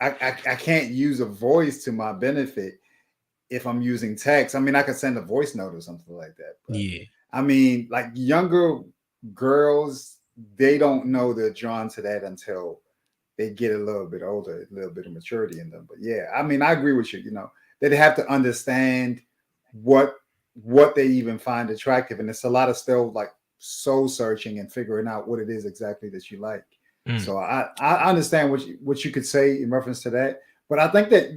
I can't use a voice to my benefit if I'm using text. I mean, I could send a voice note or something like that. But, I mean, like younger girls, they don't know they're drawn to that until they get a little bit older, a little bit of maturity in them. But yeah, I mean, I agree with you. They have to understand what they even find attractive, and it's a lot of still like soul searching and figuring out what it is exactly that you like. So I understand what you could say in reference to that, but I think that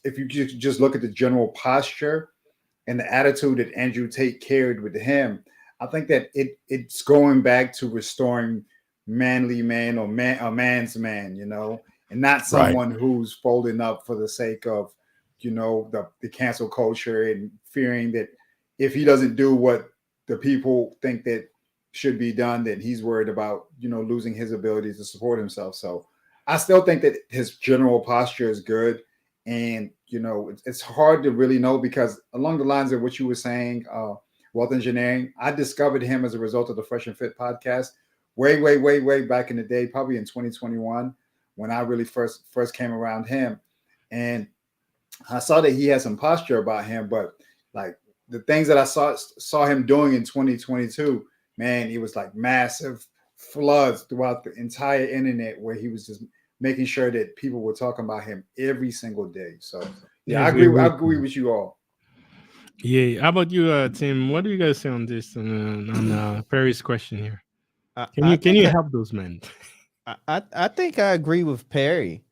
if you just look at the general posture and the attitude that Andrew Tate carried with him, I think that it's going back to restoring manly man or a man's man, and not someone who's folding up for the sake of the cancel culture and fearing that if he doesn't do what the people think that should be done, then he's worried about, losing his ability to support himself. So I still think that his general posture is good. And, it's hard to really know, because along the lines of what you were saying, wealth engineering, I discovered him as a result of the Fresh and Fit podcast way back in the day, probably in 2021, when I really first came around him. And I saw that he had some posture about him, but like the things that I saw him doing in 2022, man, it was like massive floods throughout the entire internet, where he was just making sure that people were talking about him every single day. So yeah, I agree with you all. Yeah. How about you, Tim? What do you guys say on this, on Perry's question here? Can you help those men? I think I agree with Perry.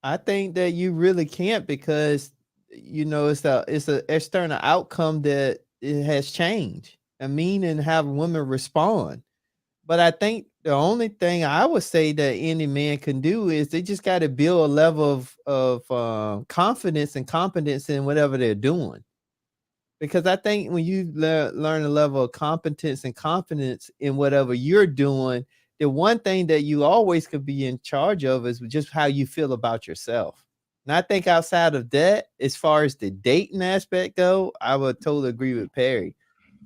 I think that you really can't, because it's a external outcome that it has changed. And have women respond. But I think the only thing I would say that any man can do is they just got to build a level of confidence and competence in whatever they're doing. Because I think when you learn a level of competence and confidence in whatever you're doing, the one thing that you always could be in charge of is just how you feel about yourself. And I think outside of that, as far as the dating aspect go, I would totally agree with Perry.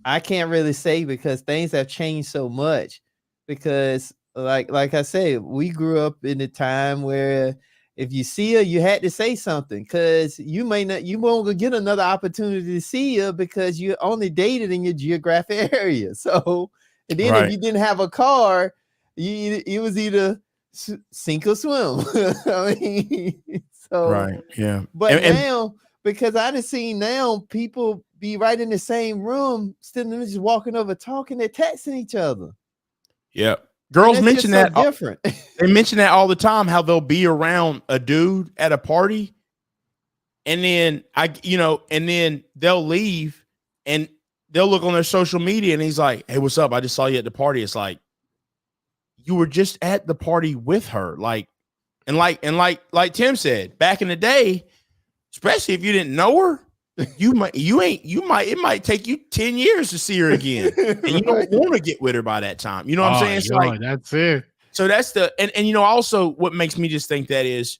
I can't really say, because things have changed so much. Because like I said, we grew up in a time where if you see her, you had to say something, because you won't get another opportunity to see her because you only dated in your geographic area. So, and then if you didn't have a car, it was either sink or swim. I mean, so But now, because I done seen now people be right in the same room, still just walking over, talking, they're texting each other. Yeah. Girls mention that. Different. They mention that all the time, how they'll be around a dude at a party, and then and then they'll leave and they'll look on their social media and he's like, "Hey, what's up? I just saw you at the party." It's like, you were just at the party with her. Like Tim said, back in the day, especially if you didn't know her, you might it might take you 10 years to see her again. And you don't want to get with her by that time. You know what I'm saying? It's like, that's it. so that's the and you know, also what makes me just think that is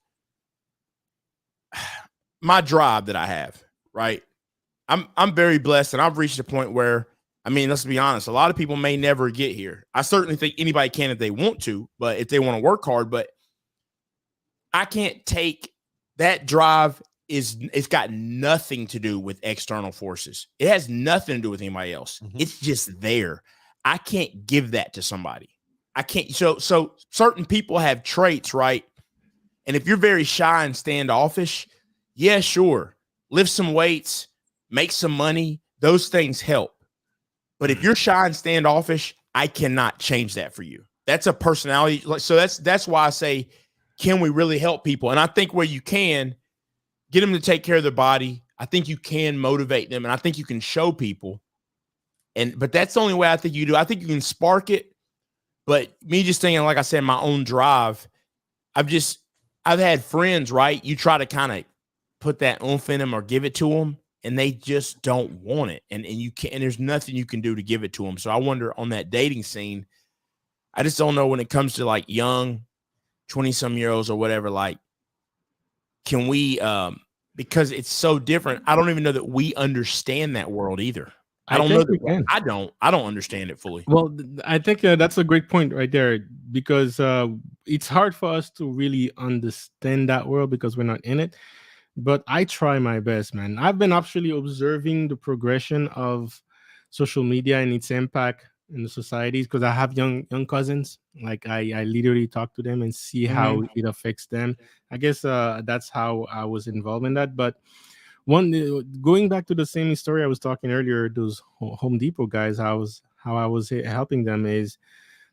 my drive that I have, right? I'm very blessed, and I've reached a point where, I mean, let's be honest, a lot of people may never get here. I certainly think anybody can if they want to, but if they want to work hard, but I can't take that drive. It's got nothing to do with external forces. It has nothing to do with anybody else. Mhm. It's just there. I can't give that to somebody. I can't. So certain people have traits, right? And if you're very shy and standoffish, yeah, sure, lift some weights, make some money. Those things help. But if you're shy and standoffish, I cannot change that for you. That's a personality. So that's why I say, can we really help people? And I think where you can get them to take care of their body, I think you can motivate them, and I think you can show people. But that's the only way I think you do. I think you can spark it. But me just thinking, like I said, my own drive, I've had friends, right? You try to kind of put that oomph in them or give it to them, and they just don't want it. And you can't, and there's nothing you can do to give it to them. So I wonder on that dating scene, I just don't know when it comes to like young 20-some-year-olds or whatever, like, can we, because it's so different. I don't even know that we understand that world either. I don't know think we can. I don't understand it fully. Well, I think that's a great point right there, because it's hard for us to really understand that world because we're not in it. But I try my best, man. I've been actually observing the progression of social media and its impact in the societies, because I have young cousins. Like I literally talk to them and see how it affects them. I guess that's how I was involved in that. But going back to the same story I was talking earlier, those Home Depot guys, how I was helping them is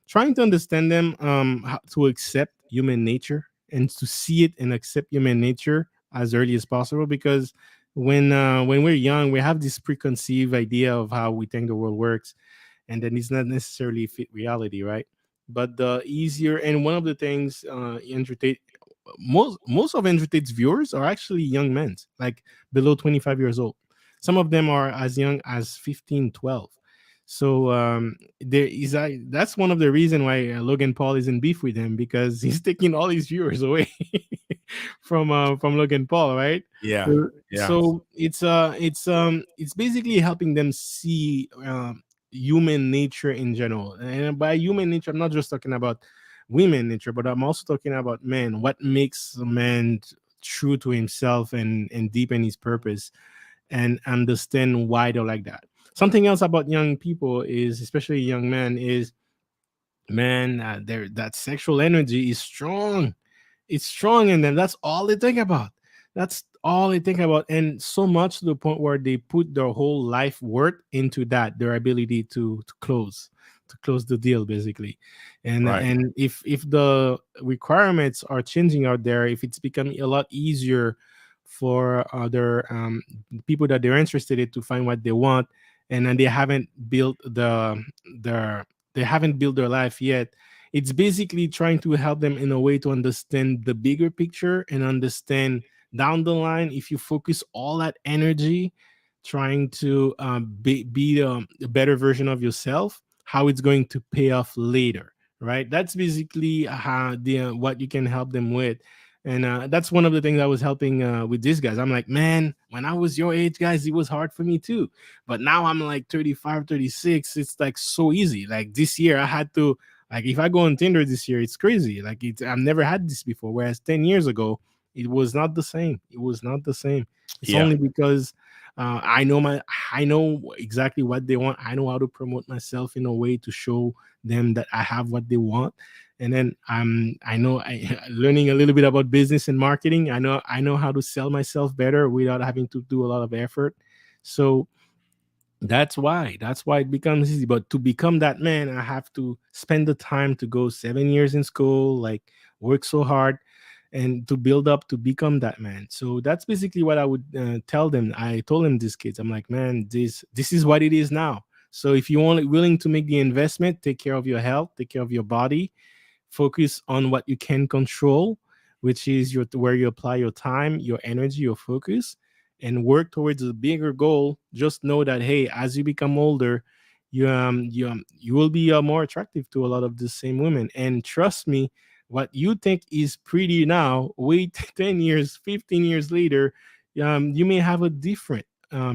trying to understand them, how to accept human nature and to see it and accept human nature as early as possible. Because when we're young, we have this preconceived idea of how we think the world works, and then it's not necessarily fit reality, right? But the easier, and one of the things, Andrew Tate, most of Andrew Tate's viewers are actually young men, like below 25 years old. Some of them are as young as 15, 12. So there is that's one of the reason why Logan Paul is in beef with him, because he's taking all his viewers away from Logan Paul, right? Yeah. So it's basically helping them see human nature in general. And by human nature, I'm not just talking about women nature, but I'm also talking about men. What makes a man true to himself and deepen his purpose, and understand why they're like that. Something else about young people is, especially young men, is, man, that sexual energy is strong. It's strong in them. That's all they think about. That's all they think about, and so much to the point where they put their whole life worth into that, their ability to close the deal, basically. And Right. and if the requirements are changing out there, if it's becoming a lot easier for other people that they're interested in to find what they want, and then they haven't built their life yet, it's basically trying to help them in a way to understand the bigger picture and understand down the line, if you focus all that energy trying to be a better version of yourself, how it's going to pay off later, right? That's basically how what you can help them with. And that's one of the things I was helping with these guys. I'm like, man, when I was your age, guys, it was hard for me too. But now I'm like 35, 36. It's like so easy. Like this year, I had to, like, if I go on Tinder this year, it's crazy. Like, I've never had this before. Whereas 10 years ago, it was not the same. It was not the same. It's only because I know exactly what they want. I know how to promote myself in a way to show them that I have what they want. And then I know learning a little bit about business and marketing. I know how to sell myself better without having to do a lot of effort. So that's why it becomes easy. But to become that man, I have to spend the time to go 7 years in school, like work so hard, and to build up to become that man. So that's basically what I would tell them. I told them, these kids, I'm like, man, this is what it is now. So if you're only willing to make the investment, take care of your health, take care of your body, focus on what you can control, which is where you apply your time, your energy, your focus, and work towards a bigger goal, just know that, hey, as you become older, you will be more attractive to a lot of the same women. And trust me, what you think is pretty now, wait 10 years, 15 years later, you may have a different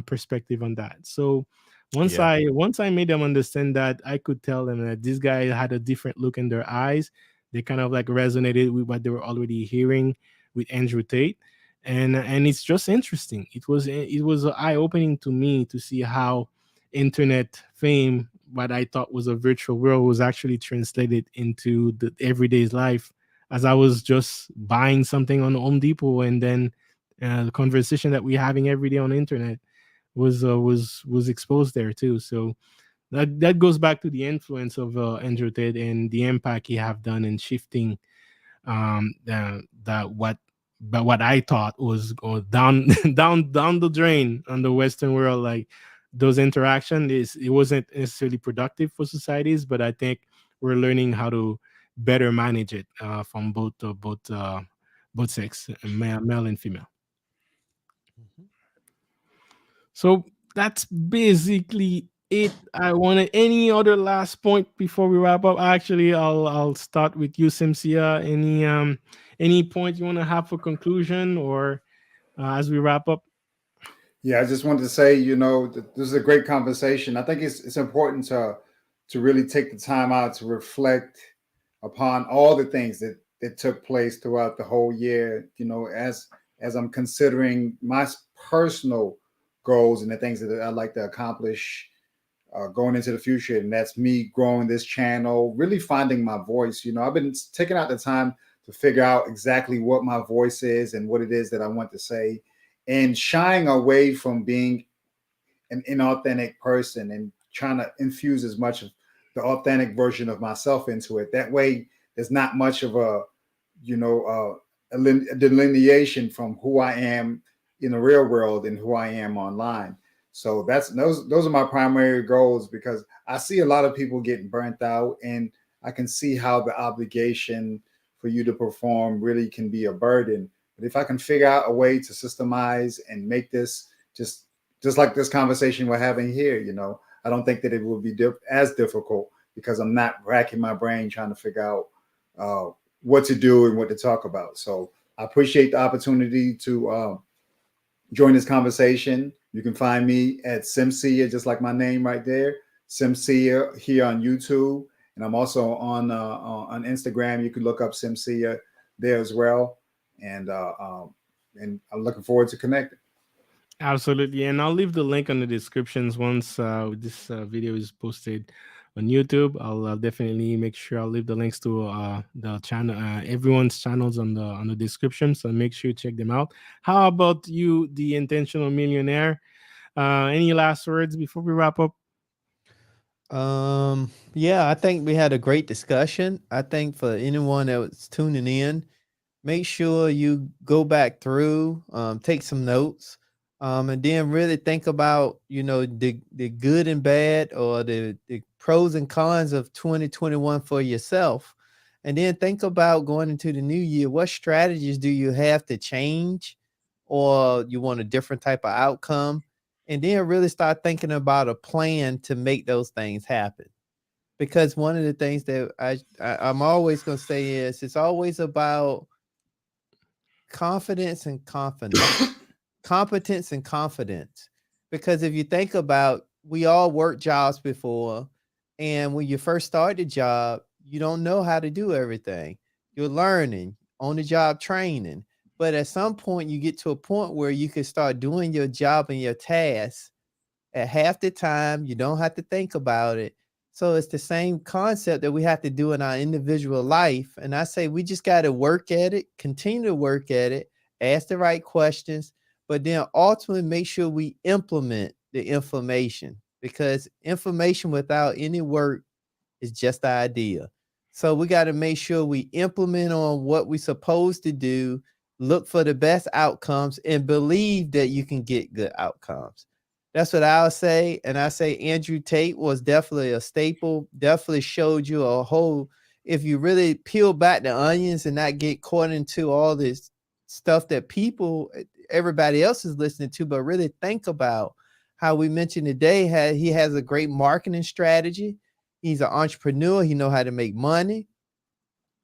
perspective on that. So once Yeah. I made them understand that, I could tell them that this guy had a different look in their eyes. They kind of like resonated with what they were already hearing with Andrew Tate. And it's just interesting. It was eye opening to me to see how internet fame, what I thought was a virtual world, was actually translated into the everyday's life. As I was just buying something on Home Depot, and then the conversation that we're having every day on the internet was exposed there too. So that goes back to the influence of Andrew Tate and the impact he have done in shifting that what I thought was go down down the drain on the Western world. Like those interaction is it wasn't necessarily productive for societies, but I think we're learning how to better manage it from both sex, male and female. Mhm. So that's basically it. I wanted any other last point before we wrap up. Actually, I'll start with you, Simsia. Any point you want to have for conclusion, or as we wrap up? Yeah, I just wanted to say, that this is a great conversation. I think it's important to really take the time out to reflect upon all the things that took place throughout the whole year. As I'm considering my personal goals and the things that I'd like to accomplish going into the future, and that's me growing this channel, really finding my voice. I've been taking out the time to figure out exactly what my voice is and what it is that I want to say, and shying away from being an inauthentic person and trying to infuse as much of the authentic version of myself into it. That way, there's not much of a delineation from who I am in the real world and who I am online. So those are my primary goals, because I see a lot of people getting burnt out, and I can see how the obligation for you to perform really can be a burden. But if I can figure out a way to systemize and make this just like this conversation we're having here, I don't think that it will be as difficult, because I'm not racking my brain trying to figure out what to do and what to talk about. So I appreciate the opportunity to join this conversation. You can find me at Simsia, just like my name right there, Simsia, here on YouTube, and I'm also on Instagram. You can look up Simsia there as well, and I'm looking forward to connecting. Absolutely, and I'll leave the link on the descriptions once this video is posted on YouTube. I'll definitely make sure I'll leave the links to the channel, everyone's channels on the description. So make sure you check them out. How about you, the intentional millionaire? Any last words before we wrap up? Yeah, I think we had a great discussion. I think for anyone that was tuning in, make sure you go back through, take some notes, and then really think about, the good and bad, or the pros and cons of 2021 for yourself. And then think about going into the new year, what strategies do you have to change, or you want a different type of outcome? And then really start thinking about a plan to make those things happen. Because one of the things that I'm always going to say is, it's always about confidence and confidence, competence and confidence. Because if you think about, we all worked jobs before, and when you first start the job, you don't know how to do everything. You're learning on the job training. But at some point, you get to a point where you can start doing your job and your tasks at half the time. You don't have to think about it. So it's the same concept that we have to do in our individual life. And I say we just got to work at it, continue to work at it, ask the right questions, but then ultimately make sure we implement the information, because information without any work is just the idea. So we got to make sure we implement on what we're supposed to do, look for the best outcomes, and believe that you can get good outcomes. That's what I'll say. And I say Andrew Tate was definitely a staple, definitely showed you a whole, if you really peel back the onions and not get caught into all this stuff that people, everybody else is listening to, but really think about how we mentioned today. He has a great marketing strategy. He's an entrepreneur. He knows how to make money.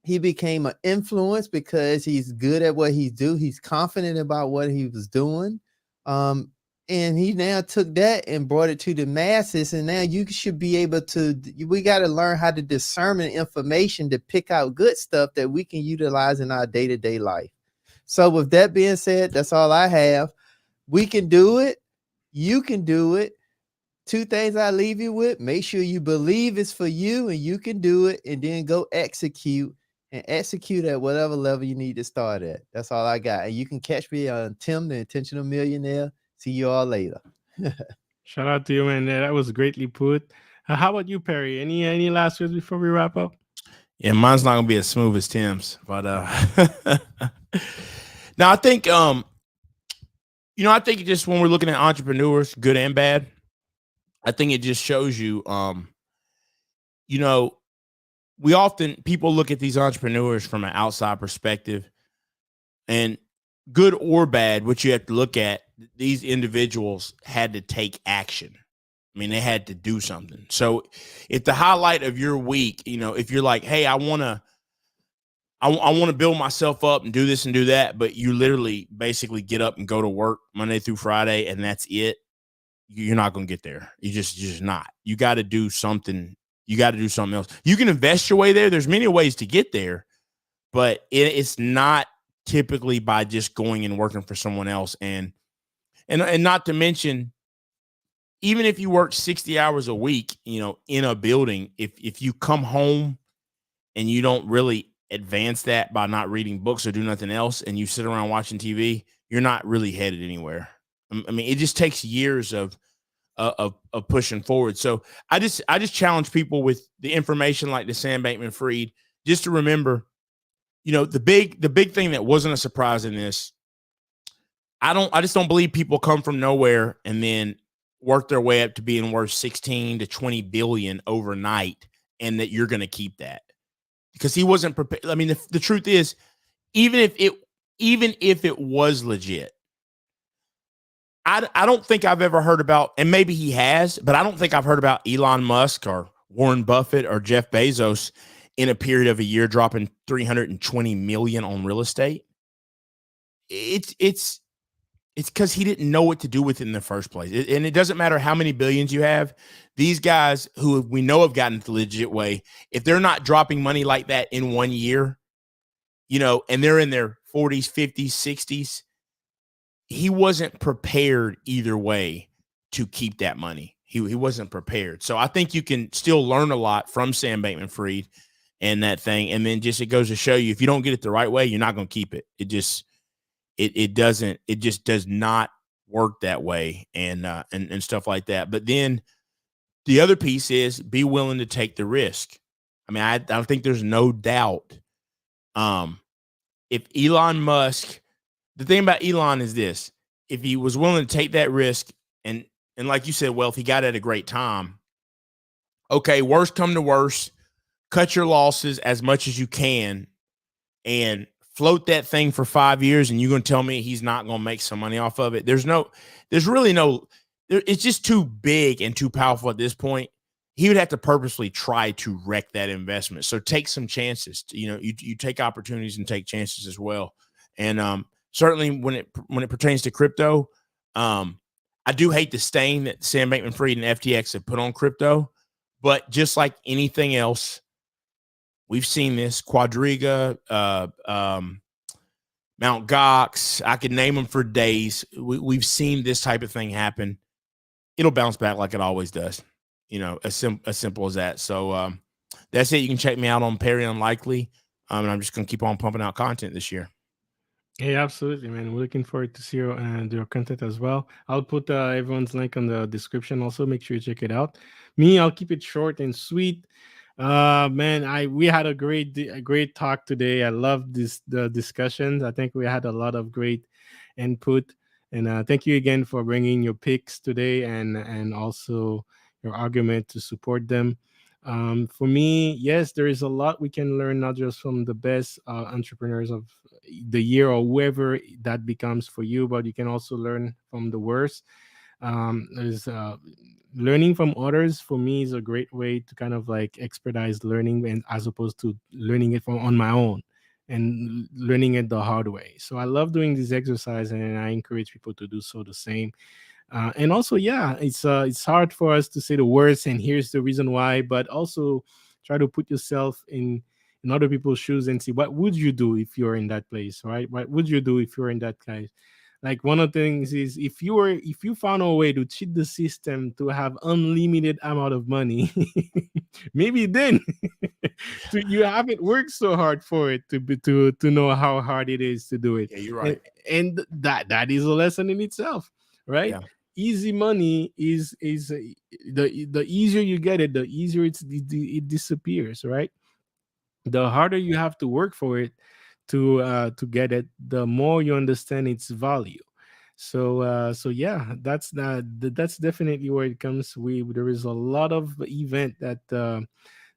He became an influence because he's good at what he do. He's confident about what he was doing. And he now took that and brought it to the masses. And now you should be able to, we got to learn how to discern information to pick out good stuff that we can utilize in our day-to-day life. So with that being said, that's all I have. We can do it. You can do it. 2 things I leave you with: make sure you believe it's for you and you can do it, and then go execute at whatever level you need to start at. That's all I got. And you can catch me on Tim, the Intentional Millionaire. See you all later. Shout out to you, man. That was greatly put. How about you, Perry? Any last words before we wrap up? Yeah, mine's not gonna be as smooth as Tim's, but now I think I think just when we're looking at entrepreneurs, good and bad, I think it just shows you, people look at these entrepreneurs from an outside perspective, and good or bad, what you have to look at, these individuals had to take action. I mean, they had to do something. So if the highlight of your week, if you're like, hey, I want to build myself up and do this and do that, but you literally basically get up and go to work Monday through Friday and that's it, you're not going to get there. You're just not. You got to do something. You got to do something else. You can invest your way there. There's many ways to get there, but it's not typically by just going and working for someone else. And not to mention, even if you work 60 hours a week, in a building, if you come home and you don't really advance that by not reading books or do nothing else, and you sit around watching TV, you're not really headed anywhere. I mean, it just takes years of pushing forward. So I just challenge people with the information like the Sam Bankman-Fried, just to remember, the big thing that wasn't a surprise in this. I just don't believe people come from nowhere and then work their way up to being worth 16 to 20 billion overnight, and that you're going to keep that, because he wasn't prepared. I mean, the truth is, even if it was legit, I don't think I've ever heard about, and maybe he has, but I don't think I've heard about Elon Musk or Warren Buffett or Jeff Bezos in a period of a year dropping 320 million on real estate. It's because he didn't know what to do with it in the first place. And it doesn't matter how many billions you have. These guys who we know have gotten it the legit way, if they're not dropping money like that in 1 year, and they're in their 40s, 50s, 60s, he wasn't prepared either way to keep that money. He wasn't prepared. So I think you can still learn a lot from Sam Bankman-Fried and that thing. And then it goes to show you, if you don't get it the right way, you're not going to keep it. It just does not work that way, and stuff like that. But then the other piece is be willing to take the risk. I mean, I think there's no doubt. If Elon Musk, the thing about Elon is this: if he was willing to take that risk, and like you said, well, if he got at a great time, okay, worst come to worst, cut your losses as much as you can, and float that thing for 5 years, and you're going to tell me he's not going to make some money off of it? There's really no, it's just too big and too powerful at this point. He would have to purposely try to wreck that investment. So take some chances. You take opportunities and take chances as well. And certainly when it pertains to crypto, I do hate the stain that Sam Bankman-Fried and FTX have put on crypto, but just like anything else, we've seen this. Quadriga, Mount Gox, I could name them for days. We've seen this type of thing happen. It'll bounce back like it always does. As simple as that. So that's it. You can check me out on Perry Unlikely. And I'm just going to keep on pumping out content this year. Yeah, absolutely, man. We're looking forward to see your content as well. I'll put everyone's link on the description. Also, make sure you check it out. Me, I'll keep it short and sweet. Man, we had a great talk today. I love the discussions. I think we had a lot of great input, and thank you again for bringing your picks today and also your argument to support them. For me, yes, there is a lot we can learn, not just from the best entrepreneurs of the year or whoever that becomes for you, but you can also learn from the worst. There's learning from others for me is a great way to kind of like expedite learning, and as opposed to learning it from on my own and learning it the hard way. So I love doing this exercise, and I encourage people to do so the same. And also, yeah, it's hard for us to say the words, and here's the reason why, but also try to put yourself in other people's shoes and see what would you do if you're in that place, right? What would you do if you're in that place? Like one of the things is if you found a way to cheat the system to have unlimited amount of money, maybe then you haven't worked so hard for it to know how hard it is to do it. Yeah, you're right. And that is a lesson in itself, right? Yeah. Easy money is the easier you get it, the easier it disappears, right? The harder you have to work for it to get it, the more you understand its value. So yeah, that's definitely where it comes. There is a lot of event that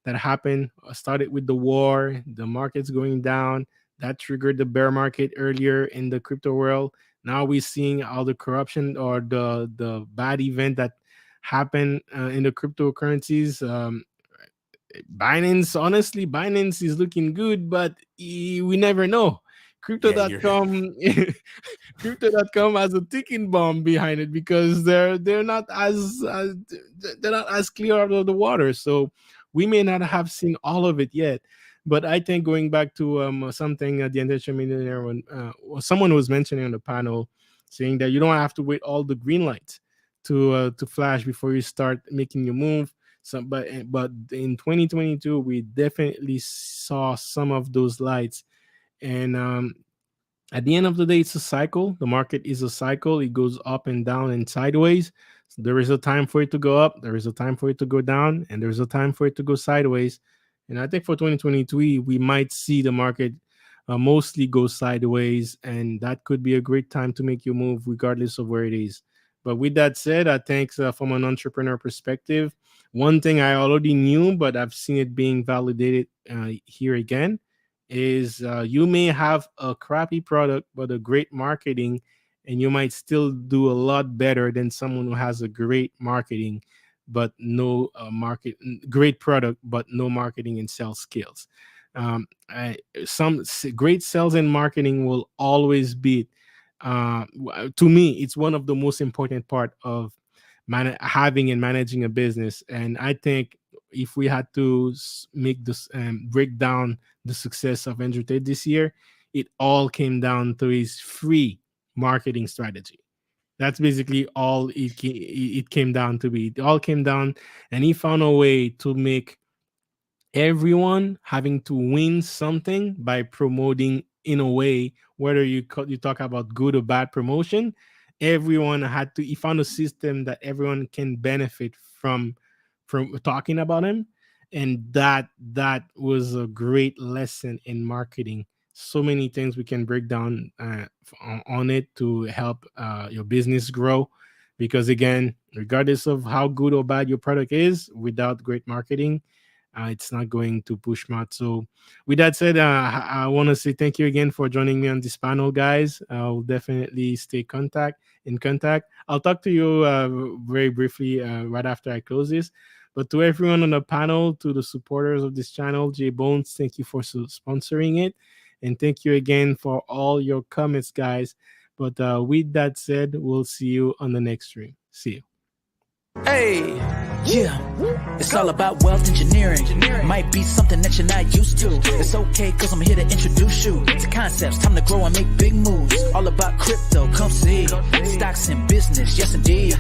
happened. Started with the war, the markets going down, that triggered the bear market earlier in the crypto world. Now we're seeing all the corruption or the bad event that happened in the cryptocurrencies. Binance, honestly, Binance is looking good, but we never know. Crypto.com, crypto.com has a ticking bomb behind it because they're not they're not as clear out of the water. So we may not have seen all of it yet. But I think going back to something the Industrial Millionaire, when someone was mentioning on the panel, saying that you don't have to wait all the green lights to flash before you start making your move. But in 2022, we definitely saw some of those lights. And at the end of the day, it's a cycle. The market is a cycle. It goes up and down and sideways. So there is a time for it to go up. There is a time for it to go down. And there's a time for it to go sideways. And I think for 2023, we might see the market mostly go sideways. And that could be a great time to make your move, regardless of where it is. But with that said, I think from an entrepreneur perspective, one thing I already knew, but I've seen it being validated here again, is you may have a crappy product, but a great marketing, and you might still do a lot better than someone who has a great marketing, but no great product, but no marketing and sales skills. Some great sales and marketing will always beat. To me, it's one of the most important part of having and managing a business. And I think if we had to make this break down the success of Andrew Tate this year, it all came down to his free marketing strategy. That's basically all it came down to be. It all came down, and he found a way to make everyone having to win something by promoting in a way, whether you talk about good or bad promotion, everyone had to. He found a system that everyone can benefit from talking about him, and that was a great lesson in marketing. So many things we can break down on it to help your business grow, because again, regardless of how good or bad your product is, without great marketing, it's not going to push much. So with that said, I want to say thank you again for joining me on this panel, guys. I'll definitely stay in contact. I'll talk to you very briefly right after I close this. But to everyone on the panel, to the supporters of this channel, J Bones, thank you for sponsoring it. And thank you again for all your comments, guys. But with that said, we'll see you on the next stream. See you. Hey, yeah, it's all about wealth engineering. Might be something that you're not used to. It's okay, cause I'm here to introduce you to concepts, time to grow and make big moves. All about crypto, come see. Stocks in business, yes indeed.